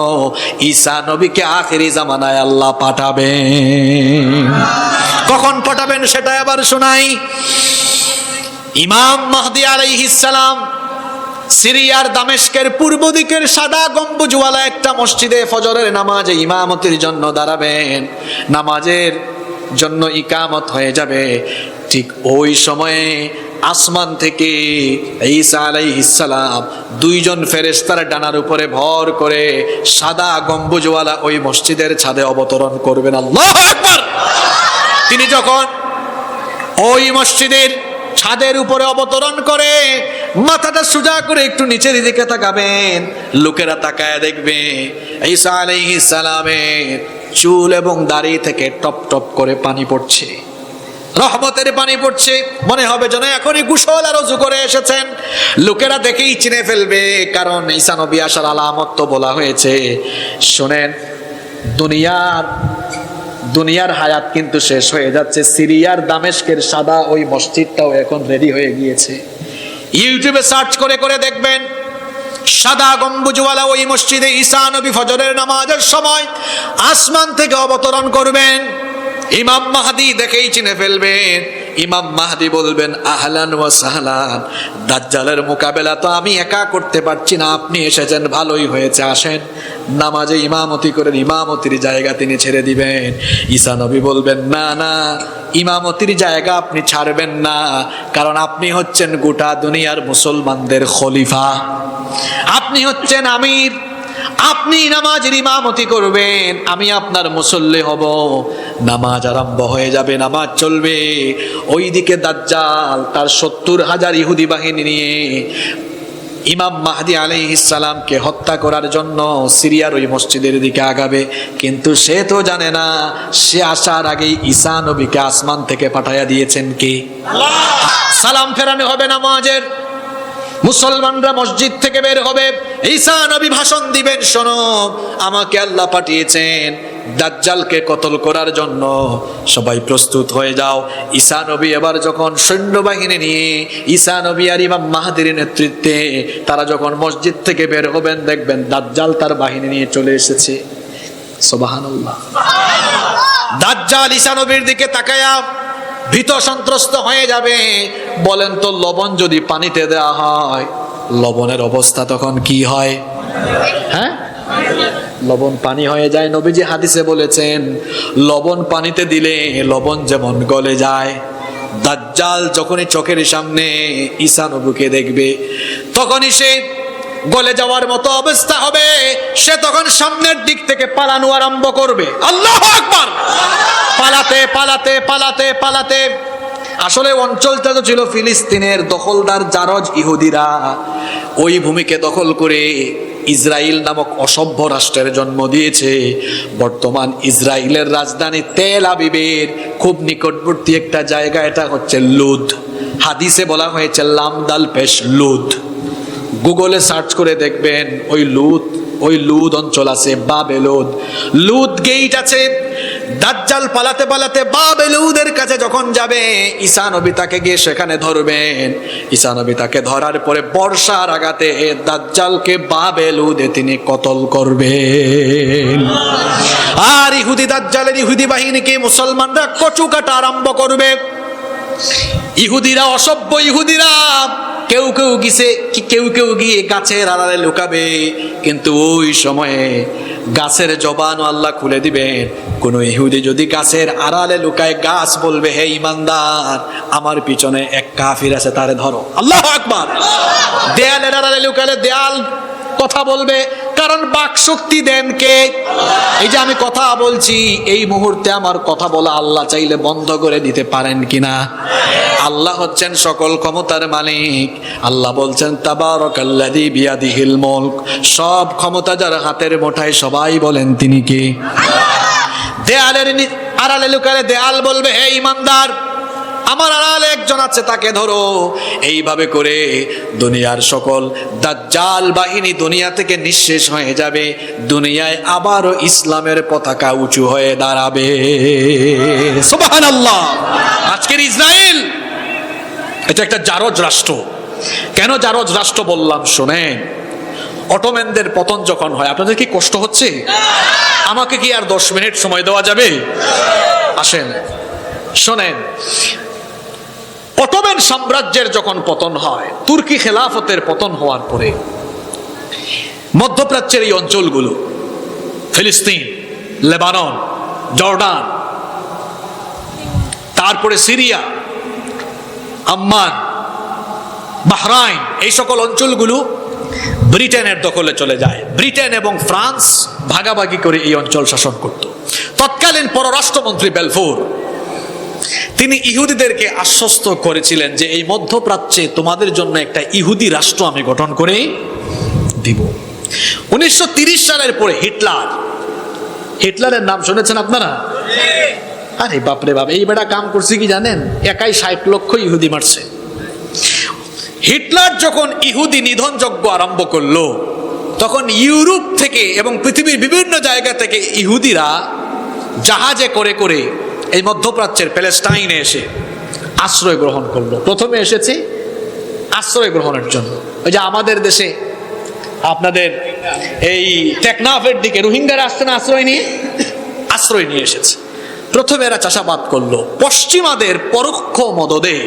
ঈসা নবীকে আখিরি জামানায় আল্লাহ পাঠাবেন। কখন পাঠাবেন সেটা আবার শোনাই। ইমাম মাহদী আলাইহিস সালাম সিরিয়ার দামেস্কের পূর্ব দিকের সাদা গম্বুজওয়ালা একটা মসজিদে ফজরের নামাজে ইমামতির জন্য দাঁড়াবেন। নামাজের জন্য ইকামত হয়ে যাবে। ঠিক ওই সময়ে আসমান থেকে ঈসা আলাইহিস সালাম দুইজন ফেরেশতার ডানার উপরে ভর করে সাদা গম্বুজওয়ালা ওই মসজিদের ছাদে অবতরণ করবেন। আল্লাহু আকবার। তিনি যখন ওই মসজিদের ছাদের উপরে অবতরণ করে মাথাটা সোজা করে একটু নিচের দিকে তাকাবেন, লোকেরা তাকায় দেখবে ঈসা আলাইহিস সালামের চুল এবং দাড়ি থেকে টপ টপ করে পানি পড়ছে, রহমতের পানি পড়ছে। মনে হবে যেন এখনই গোসল আর ওযু করে এসেছেন। লোকেরা দেখেই চিনে ফেলবে, কারণ ঈসা নবী আসার আলামত তো বলা হয়েছে। শুনেন, দুনিয়ার হায়াত কিন্তু শেষ হয়ে যাচ্ছে। সিরিয়ার দামেস্কের সাদা ওই মসজিদটাও এখন রেডি হয়ে গিয়েছে। ইউটিউবে সার্চ করে করে দেখবেন, সাদা গম্বুজওয়ালা ওই মসজিদে ঈসা নবী ফজরের নামাজের সময় আসমান থেকে অবতরণ করবেন। ইমাম মাহদী দেখেই চিনে ফেলবেন। ইমাম মাহদী বলবেন, আহলান ওয়া সাহলান, দাজ্জালের মোকাবেলা তো আমি একা করতে পারছি না, আপনি এসেছেন, ভালোই হয়েছে, আসেন নামাজে ইমামতি করেন। ইমামতির জায়গা তিনি ছেড়ে দিবেন। ঈসা নবী বলবেন, না না, ইমামতির জায়গা আপনি ছাড়বেন না, কারণ আপনি হচ্ছেন গোটা দুনিয়ার মুসলমানদের খলিফা, আপনি হচ্ছেন আমির, আপনি নামাজের ইমামতি করবেন, আমি আপনার মুসল্লি হব। নামাজ আরম্ভ হয়ে যাবে, নামাজ চলবে। ওইদিকে দাজ্জাল তার ৭০,০০০ ইহুদি বাহিনী নিয়ে ইমাম মাহদী আলাইহিস সালামকে হত্যা করার জন্য সিরিয়ার ওই মসজিদের দিকে আগাবে। কিন্তু সে তো জানে না, সে আসার আগেই ঈসা নবীকে আসমান থেকে পাঠাইয়া দিয়েছেন কে? আল্লাহ। সালাম ফেরানো হবে নামাজের, মুসলমানরা মসজিদ থেকে বের হবে, ঈসা নবী ভাষণ দিবেন, শোনো আমাকে আল্লাহ পাঠিয়েছেন দাজ্জালকে কতল করার জন্য, সবাই প্রস্তুত হয়ে যাও। ঈসা নবী এবার যখন সৈন্যবাহিনী নিয়ে ঈসা নবী আর ইমাম মাহদীর নেতৃত্বে তারা যখন মসজিদ থেকে বের হবেন, দেখবেন দাজ্জাল তার বাহিনী নিয়ে চলে এসেছে। সুবহানাল্লাহ। দাজ্জাল ঈসা নবীর দিকে তাকায়া ভীত সন্ত্রস্ত হয়ে যাবে। বলেন তো, লবণ যদি পানিতে দেওয়া হয়, লবণের অবস্থা তখন কি হয়? হ্যাঁ, লবণ পানি হয়ে যায়। নবীজি হাদিসে বলেছেন, লবণ পানিতে দিলে লবণ যেমন গলে যায়। দাজ্জাল যখনই চোখের সামনে ঈসা নবীকে দেখবে, তখনই সে গলে যাওয়ার মতো অবস্থা হবে। সে তখন সামনের দিক থেকে পালানো আরম্ভ করবে। আল্লাহু আকবার। পালাতে পালাতে পালাতে পালাতে, আসলে অঞ্চলটা তো ছিল ফিলিস্তিনের দখলদার জারজ ইহুদিরা। ওই ভূমিকে দখল করে ইসরায়েল নামক অসভ্য রাষ্ট্রের জন্ম দিয়েছে। বর্তমান ইসরায়েলের রাজধানী তেল আবিবের খুব নিকটবর্তী একটা জায়গা, এটা হচ্ছে লুদ। হাদিসে বলা হয়েছে লামদাল পেশ লুদ। গুগলে সার্চ করে দেখবেন, ওই লুদ অঞ্চল আছে, বাবেলুদ, লুদ গেট আছে। দাজ্জাল পালাতে পালাতে বাবেলুদের কাছে যখন যাবে, ঈসা নবী তাকে গিয়ে সেখানে ধরবেন। ঈসা নবী তাকে ধরার পরে বর্ষার আঘাতে দাজ্জালকে বাবেলুদে তিনি কতল করবেন। আর দাজ্জালের ইহুদি বাহিনীকে মুসলমানরা কচু কাটা আরম্ভ করবে। ইহুদিরা, অসভ্য ইহুদিরা কেউ কেউ গিয়ে গাছের আড়ালে লুকাবে, কিন্তু ওই সময়ে গাছের জবানও আল্লাহ খুলে দিবেন। কোন ইহুদি যদি গাছের আড়ালে লুকায়, গাছ বলবে, হে ঈমানদার, আমার পিছনে এক কাফির আছে, তারে ধরো। আল্লাহু আকবার। দেয়ালের আড়ালে লুকালে দেয়াল কথা বলবে, কারণ বাক শক্তি দেন কে? এই যে আমি কথা বলছি, এই মুহূর্তে আমার কথা বলা আল্লাহ চাইলে বন্ধ করে দিতে পারেন কিনা? আল্লাহ হচ্ছেন সকল ক্ষমতার মালিক। আল্লাহ বলছেন তাবারাকাল্লাযী বিয়াদিহিল মুলক, সব ক্ষমতা যার হাতের মুঠায়, সবাই বলেন তিনি কে? দেয়ালের আড়ালে লুকালে দেয়াল বলবে, হে ঈমানদার, আমার আড়ালে একজন আছে, তাকে ধরো। এইভাবে করে দুনিয়ার সকল দাজ্জাল বাহিনী দুনিয়া থেকে নিঃশেষ হয়ে যাবে। দুনিয়ায় আবারও ইসলামের পতাকা উঁচু হয়ে দাঁড়াবে। সুবহানাল্লাহ। আজকের ইসরায়েল এটা একটা জারজ রাষ্ট্র। কেন জারজ রাষ্ট্র বললাম শোনেন। অটোম্যানদের পতন যখন হয়, আপনাদের কি কষ্ট হচ্ছে? আমাকে কি আর 10 মিনিট সময় দেওয়া যাবে? আসেন শোনেন। অটোম্যান সাম্রাজ্যের যখন পতন হয়, তুর্কি খেলাফতের পতন হওয়ার পরে মধ্যপ্রাচ্যের এই অঞ্চলগুলো, ফিলিস্তিন, লেবানন, জর্ডান, তারপরে সিরিয়া, আম্মান, বাহরাইন, এই সকল অঞ্চলগুলো ব্রিটেনের দখলে চলে যায়। ব্রিটেন এবং ফ্রান্স ভাগাভাগি করে এই অঞ্চল শাসন করত। তৎকালীন পররাষ্ট্রমন্ত্রী বেলফোর, তিনি ইহুদিদেরকে আশ্বস্ত করেছিলেন যে এই মধ্যপ্রাচ্যে তোমাদের জন্য একটা ইহুদি রাষ্ট্র আমি গঠন করে দিব। 1930 সালের পরে হিটলারের নাম শুনেছেন আপনারা? আরে বাপরে বাপ, এই বেটা কাম করছে কি জানেন? একাই 60 লক্ষ ইহুদি মারছে। হিটলার যখন ইহুদি নিধন যজ্ঞ আরম্ভ করলো, তখন ইউরোপ থেকে এবং পৃথিবীর বিভিন্ন জায়গা থেকে ইহুদিরা জাহাজে করে করে এই মধ্যপ্রাচ্যের প্যালেস্টাইনে এসে আশ্রয় গ্রহণ করলো। প্রথমে এসেছে আশ্রয় গ্রহণের জন্য। ওই যে আমাদের দেশে আপনাদের এই টেকনাফের দিকে রোহিঙ্গারা আসছে না, আশ্রয় নিয়ে এসেছে। প্রথমে এরা চাষাবাদ করলো। পশ্চিমাদের পরোক্ষ মদদে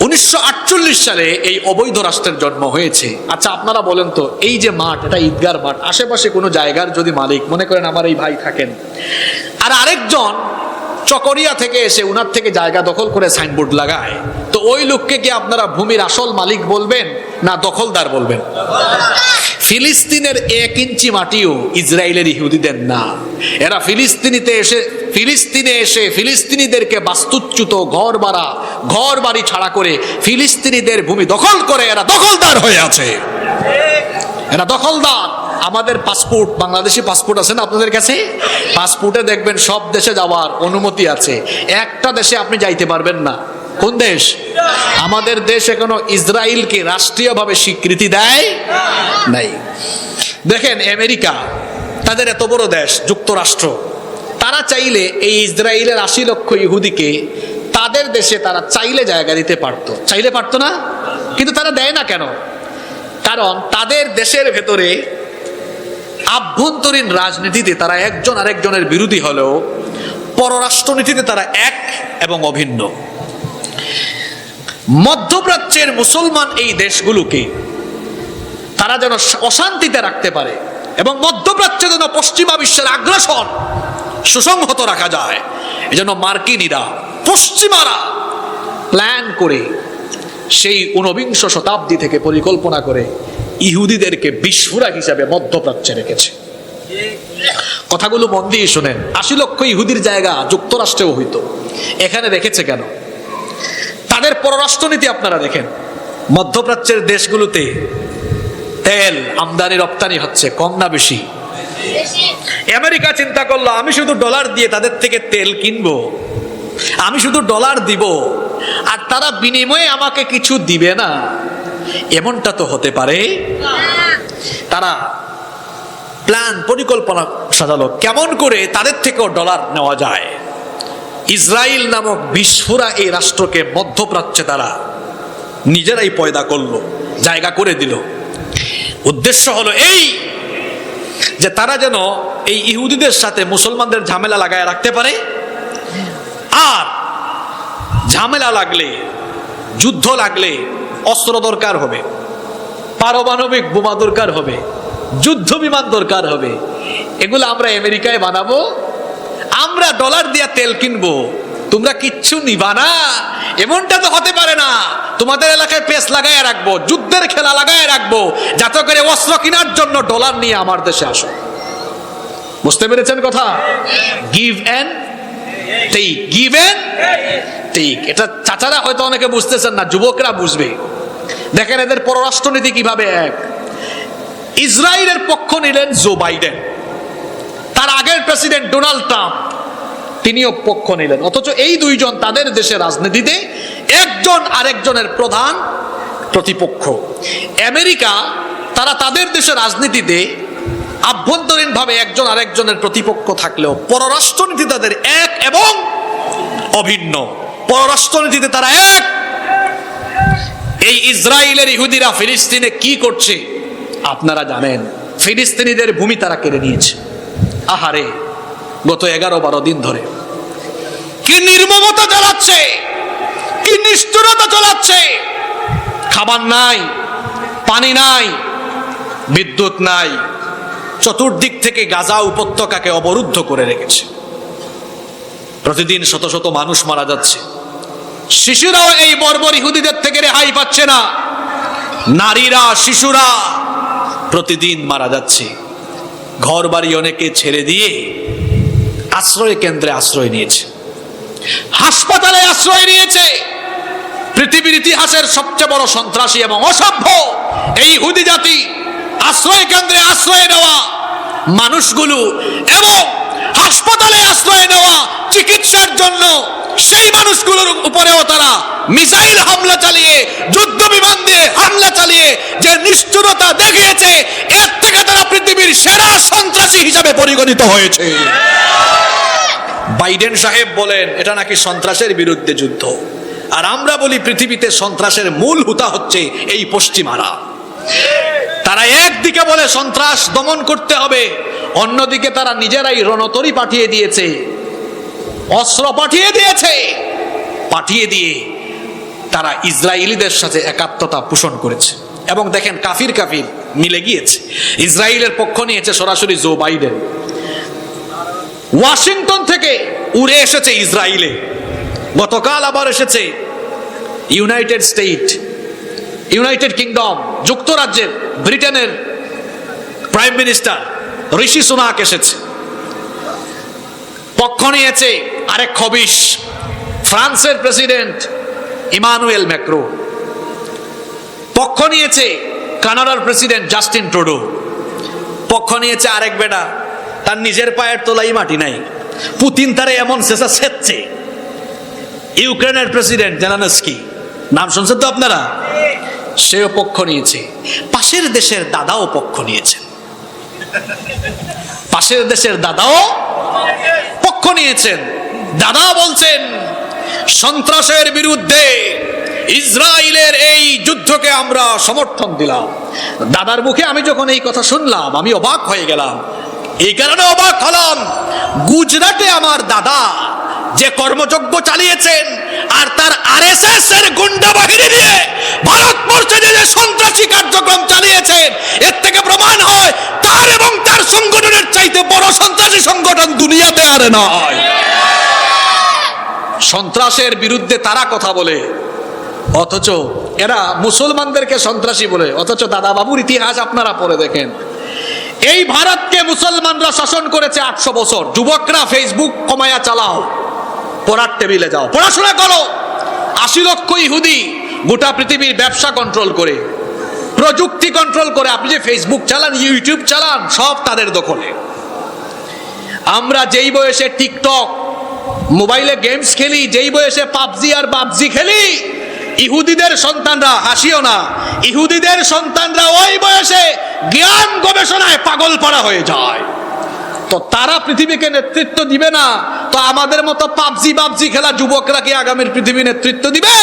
1948 সালে এই অবৈধ রাষ্ট্রের জন্ম হয়েছে। আচ্ছা আপনারা বলেন তো, এই যে মাঠ, এটা ঈদগার মাঠ, আশেপাশে কোনো জায়গার যদি মালিক মনে করেন আমার এই ভাই থাকেন, আর আরেকজন চকরিয়া থেকে এসে উনার থেকে জায়গা দখল করে সাইনবোর্ড লাগায়, তো ওই লোককে কি আপনারা ভূমির আসল মালিক বলবেন না দখলদার বলবেন? ফিলিস্তিনের 1 ইঞ্চি মাটিও ইসরায়েলের ইহুদিদের না। এরা ফিলিস্তিনে এসে ফিলিস্তিনিদেরকে বাস্তুচ্যুত ঘর বাড়ি ছাড়া করে ফিলিস্তিনিদের ভূমি দখল করে এরা দখলদার হয়ে আছে। এরা দখলদার। আমাদের পাসপোর্ট, বাংলাদেশি পাসপোর্ট আছে না আপনাদের কাছে? পাসপোর্টে দেখবেন সব দেশে যাওয়ার অনুমতি আছে, একটা দেশে আপনি যাইতে পারবেন না। কোন দেশ? আমাদের দেশ এখনো ইসরায়েলকে রাষ্ট্রীয়ভাবে স্বীকৃতি দেয় নাই। দেখেন আমেরিকা, তাদের এত বড় দেশ যুক্তরাষ্ট্র, তারা চাইলে এই ইসরায়েলের 80 লক্ষ ইহুদিকে তাদের দেশে তারা চাইলে জায়গা দিতে পারতো। চাইলে পারতো না? কিন্তু তারা দেয় না কেন? কারণ তাদের দেশের ভেতরে আভ্যন্তরীণ রাজনীতিতে তারা একজন আরেকজনের বিরোধী হলেও পররাষ্ট্রনীতিতে তারা এক এবং অভিন্ন। মধ্যপ্রাচ্যের মুসলমান এই দেশগুলোকে তারা যেন অশান্তিতে রাখতে পারে এবং মধ্যপ্রাচ্যে যেন পশ্চিমা বিশ্বের আগ্রাসন সুসংহত রাখা যায়, এজন্য মার্কিনীরা, পশ্চিমারা প্ল্যান করে সেই 19বিংশ শতাব্দী থেকে পরিকল্পনা করে ইহুদিদেরকে বিস্ফোরক হিসাবে মধ্যপ্রাচ্যে রেখেছে। কথাগুলো মন দিয়ে শোনেন। 80 লক্ষ ইহুদির জায়গা যুক্তরাষ্ট্রেও হইতো, এখানে রেখেছে কেন? তাদের পররাষ্ট্রনীতি আপনারা দেখেন। মধ্যপ্রাচ্যের দেশগুলোতে তেল আমদানি রপ্তানি হচ্ছে, কম না বেশি? আমেরিকা চিন্তা করলো আমি শুধু ডলার দিয়ে তাদের থেকে তেল কিনবো, আমি শুধু ডলার দিব আর তারা বিনিময়ে আমাকে কিছু দিবে না, এমনটা তো হতে পারে। তারা প্ল্যান, পরিকল্পনা সাজালো কেমন করে তাদের থেকেও ডলার নেওয়া যায়। ইসরায়েল নামক বিস্ফোরা এই রাষ্ট্রকে মধ্যপ্রাচ্যে তারা নিজেরাই পয়দা করলো, জায়গা করে দিল। উদ্দেশ্য হলো এই যে তারা যেন এই ইহুদিদের সাথে মুসলমানদের ঝামেলা লাগায় রাখতে পারে, আর ঝামেলা লাগলে যুদ্ধ লাগলে অস্ত্র দরকার হবে, পারমাণবিক বোমা দরকার হবে, যুদ্ধ বিমান দরকার হবে। এগুলো আমরা আমেরিকায় বানাবো, আমরা ডলার দিয়া তেল কিনবো, তোমরা কিচ্ছু নিবা না। এমনটা তো হতে পারে না। তোমাদের এলাকায় পেস লাগায় রাখবো, যুদ্ধের খেলা লাগায় রাখবো, যাতে করে অস্ত্র কেনার জন্য ডলার নিয়ে আমার দেশে আসো। বুঝতে পেরেছেন কথা? Give and take, give and take. এটা চাচারা হয়তো অনেকে বুঝতেছেন না, যুবকরা বুঝবে। দেখেন এদের পররাষ্ট্রনীতি কিভাবে এক। ইসরায়েলের পক্ষ নিলেন জো বাইডেন, তার আগের প্রেসিডেন্ট ডোনাল্ড ট্রাম্প তিনিও পক্ষ নিলেন। অথচ এই দুইজন তাদের দেশের রাজনীতিতে একজন আরেকজনের প্রধান প্রতিপক্ষ। আমেরিকা তারা তাদের দেশের রাজনীতিতে আভ্যন্তরীণভাবে একজন আরেকজনের প্রতিপক্ষ থাকলেও পররাষ্ট্রনীতি তাদের এক এবং অভিন্ন। পররাষ্ট্রনীতিতে তারা এক। এই ইসরায়েলের ইহুদিরা ফিলিস্তিনে কি করছে আপনারা জানেন। ফিলিস্তিনিদের ভূমি তারা কেড়ে নিয়েছে। আহারে, গত 11-12 দিন ধরে কি নির্মমতা চালাচ্ছে, কি নিষ্ঠুরতা চালাচ্ছে। খাবার নাই, পানি নাই, বিদ্যুৎ নাই, চতুর্দিক থেকে গাজা উপত্যকাকে অবরুদ্ধ করে রেখেছে। প্রতিদিন শত শত মানুষ মারা যাচ্ছে। শিশুরাও এই বর্বর ইহুদিদের থেকে রেহাই পাচ্ছে না। নারীরা, শিশুরা প্রতিদিন মারা যাচ্ছে। ঘর বাড়ি অনেকে ছেড়ে দিয়ে আশ্রয় কেন্দ্রে আশ্রয় নিয়েছে, হাসপাতালে আশ্রয় নিয়েছে। পৃথিবীর ইতিহাসের সবচেয়ে বড় সন্ত্রাসী এবং অসভ্য এই ইহুদি জাতি। আশ্রয় কেন্দ্রে আশ্রয় নেওয়া মানুষগুলো এবং হাসপাতালে আশ্রয় নেওয়া চিকিৎসার জন্য সেই মানুষগুলোর উপরেও তারা মিসাইল হামলা চালিয়ে, যুদ্ধ বিমান দিয়ে হামলা চালিয়ে যে নিষ্ঠুরতা দেখিয়েছে, এর থেকে তারা পৃথিবীর সেরা সন্ত্রাসী হিসাবে পরিগণিত হয়েছে। বাইডেন সাহেব বলেন এটা নাকি সন্ত্রাসের বিরুদ্ধে যুদ্ধ, আর আমরা বলি পৃথিবীতে সন্ত্রাসের মূল হুতা হচ্ছে এই পশ্চিমারা। তারা একদিকে বলে সন্ত্রাস দমন করতে হবে, অন্যদিকে তারা নিজেরাই রণতরী পাঠিয়ে দিয়েছে, অস্ত্র পাঠিয়ে দিয়েছে। পাঠিয়ে দিয়ে তারা ইসরায়েলিদের সাথে একাত্মতা পোষণ করেছে। এবং দেখেন কাফির কাফির মিলে গিয়েছে। ইসরায়েলের পক্ষ নিয়েছে সরাসরি জো বাইডেন। ওয়াশিংটন থেকে উড়ে এসেছে ইসরায়েলে, গতকাল আবার এসেছে ইউনাইটেড স্টেট, ইউনাইটেড কিংডম, যুক্তরাজ্যের ব্রিটেনের প্রাইম মিনিস্টার ঋষি সুনাক এসেছে। পক্ষ নিয়েছে আরেক খবিশ ফ্রান্সের প্রেসিডেন্ট ইমানুয়েল ম্যাক্রো। পক্ষ নিয়েছে কানাডার প্রেসিডেন্ট জাস্টিন ট্রুডো। পক্ষ নিয়েছে আরেক বেটা, তার নিজের পায়ের তলাই মাটি নাই, পুতিন তারে এমন শেষা সেচ্ছে, ইউক্রেনের প্রেসিডেন্ট জেলেনস্কি, নাম শুনছেন তো আপনারা, সেও পক্ষ নিয়েছে। পাশের দেশের দাদাও পক্ষ নিয়েছেন, পাশের দেশের দাদাও পক্ষ নিয়েছেন। দাদা বলছেন সন্ত্রাসের বিরুদ্ধে ইসরায়েলের এই যুদ্ধকে আমরা সমর্থন দিলাম। দাদার মুখে আমি যখন এই কথা শুনলাম আমি অবাক হয়ে গেলাম। এই কারণে অবাক হলাম, গুজরাটে আমার দাদা যে কর্মযজ্ঞ চালিয়েছেন আর তার আরএসএস এর গুন্ডা বাহিনী দিয়ে ভারতবর্ষে যে সন্ত্রাসী কার্যক্রম চালিয়েছেন, এর থেকে প্রমাণ হয় তার এবং তার সংগঠনের চাইতে বড় সন্ত্রাসী সংগঠন দুনিয়াতে আর নয়। সন্ত্রাসের বিরুদ্ধে তারা কথা বলে, অথচ এরা মুসলমানদেরকে সন্ত্রাসী বলে। অথচ দাদা বাবুর ইতিহাস আপনারা পড়ে দেখেন। এই ভারতকে মুসলমানরা শাসন করেছে 800 বছর। যুবকরা ফেসবুক কমায়া চালাও, পড়ার টেবিলে যাও, পড়াশোনা করো। 80 লক্ষ ইহুদি গোটা পৃথিবীর ব্যবসা কন্ট্রোল করে, প্রযুক্তি কন্ট্রোল করে। আপনি যে ফেসবুক চালান, ইউটিউব চালান, সব তাদের দখলে। আমরা যেই বয়সে টিকটক, মোবাইলে গেমস খেলি, যেই বয়সে পাবজি আর বাবজি খেলি, ইহুদিদের সন্তানরা, হাসিও না, ইহুদিদের সন্তানরা ওই বয়সে জ্ঞান গবেষণায় পাগল পাড়া হয়ে যায়। তো তারা পৃথিবীকে নেতৃত্ব দিবে না, তো আমাদের মতো পাবজি বাবজি খেলা যুবকরা কি আগামীর পৃথিবী নেতৃত্ব দিবে?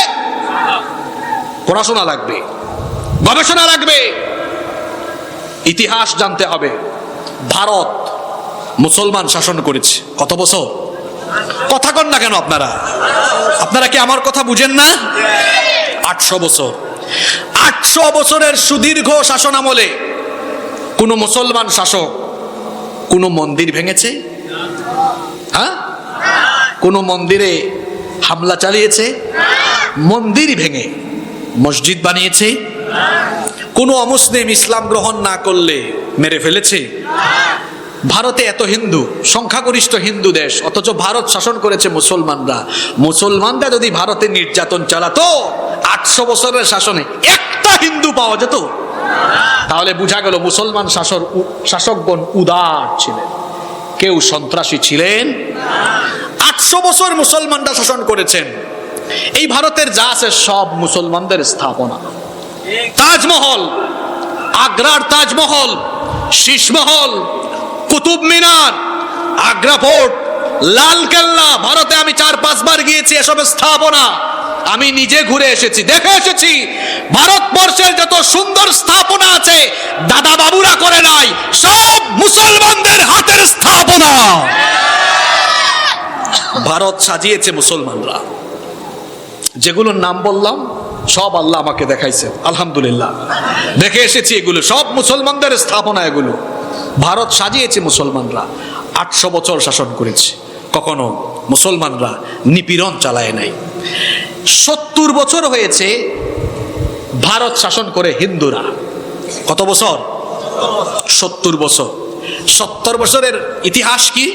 পড়াশোনা লাগবে, গবেষণা লাগবে, ইতিহাস জানতে হবে। ভারত মুসলমান শাসন করেছে কত বছর? কথা কন না কেন আপনারা? আপনারা কি আমার কথা বুঝেন না? 800 বছর। 800 বছরের সুদীর্ঘ শাসন আমলে কোন মুসলমান শাসক কোন মন্দির ভেঙেছে? হ্যাঁ, কোন মন্দিরে হামলা চালিয়েছে? মন্দির ভেঙে মসজিদ বানিয়েছে? কোন অমুসলিম ইসলাম গ্রহণ না করলে মেরে ফেলেছে? ভারতে এত হিন্দু, সংখ্যাগরিষ্ঠ হিন্দু দেশ, অথচ ভারত শাসন করেছে মুসলমানরা। মুসলমানরা যদি ভারতে নির্যাতন চালাতো 800 বছরের শাসনে একটা হিন্দু পাওয়া যেত? তাহলে বোঝা গেল মুসলমান শাসকগণ উদার ছিলেন, কেউ সন্ত্রাসী ছিলেন। 800 বছর মুসলমানরা শাসন করেছেন। এই ভারতের যা আছে সব মুসলমানদের স্থাপনা। তাজমহল, আগ্রার তাজমহল, শীষমহল, কুতুব মিনার, আগ্রা ফোর্ট, লাল কেল্লা, ভারতে আমি 4-5 বার গিয়েছি। এসব স্থাপনা আমি নিজে ঘুরে এসেছি, দেখে এসেছি। ভারতবর্ষের যত সুন্দর স্থাপনা আছে দাদা বাবুরা করে নাই, সব মুসলমানদের হাতের স্থাপনা। ভারত সাজিয়েছে মুসলমানরা। যেগুলোর নাম বললাম সব আল্লাহ আমাকে দেখাইছে, আলহামদুলিল্লাহ দেখে এসেছি। এগুলো সব মুসলমানদের স্থাপনা, এগুলো ভারত সাজিয়েছে মুসলমানরা। 800 বছর শাসন করেছে, কখনো মুসলমানরা নিপীড়ন চালায় নাই। 70 বছর হয়েছে ভারত শাসন করে হিন্দুরা। কত বছর? 70 বছর। 70 বছরের ইতিহাস কি?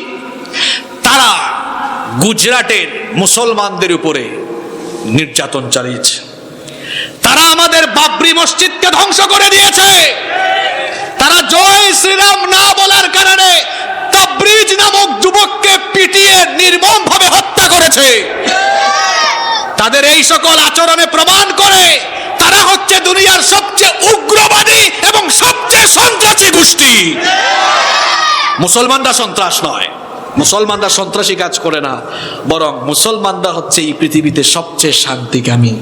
তারা গুজরাটের মুসলমানদের উপরে নির্যাতন চালিয়েছে। তারা আমাদের বাবরি মসজিদকে ধ্বংস করে দিয়েছে। তারা জয় শ্রীরাম না বলার কারণে তাবরিজ নামক যুবককে পিটিয়ে নির্মমভাবে হত্যা করেছে। তাদের এই সকল আচরণে প্রমাণ করে তারা হচ্ছে দুনিয়ার সবচেয়ে উগ্রবাদী এবং সবচেয়ে সন্ত্রাসী গোষ্ঠী। মুসলমানরা সন্ত্রাস নয়, মুসলমানরা সন্ত্রাসী কাজ করে না, বরং মুসলমানরা হচ্ছে এই পৃথিবীতে সবচেয়ে শান্তিকামী।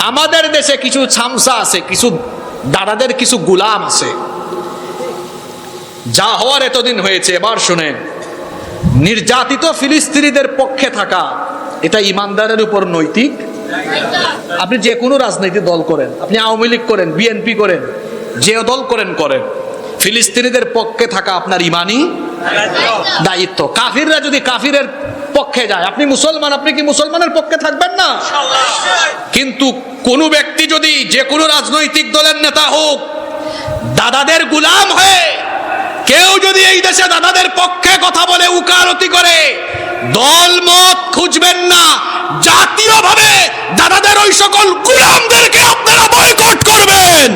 আমাদের দেশে কিছু ছামসা আছে, কিছু দাদাদের কিছু গোলাম আছে। যা হওয়ার এতদিন হয়েছে। এবার শুনেন, নির্যাতিত ফিলিস্তিনিদের পক্ষে থাকা এটা ইমানদারের উপর নৈতিক। আপনি যে কোনো রাজনৈতিক দল করেন, আপনি আওয়ামী লীগ করেন, বিএনপি করেন, যে দল করেন, ফিলিস্তিনিদের পক্ষে থাকা আপনার ইমানি দায়িত্ব। কাফিররা যদি কাফিরের পক্ষে যায়, আপনি মুসলমান, আপনি কি মুসলমানের পক্ষে থাকবেন না? কিন্তু কোন ব্যক্তি যদি যে কোনো রাজনৈতিক দলের নেতা হোক, দাদাদের গোলাম হয়ে কেউ যদি এই দেশে দাদাদের পক্ষে কথা বলে, উকালতি করে, দল মত খুঁজবেন না, জাতীয়ভাবে দাদাদের ওই সকল গোলামদেরকে আপনারা বয়কট করবেন।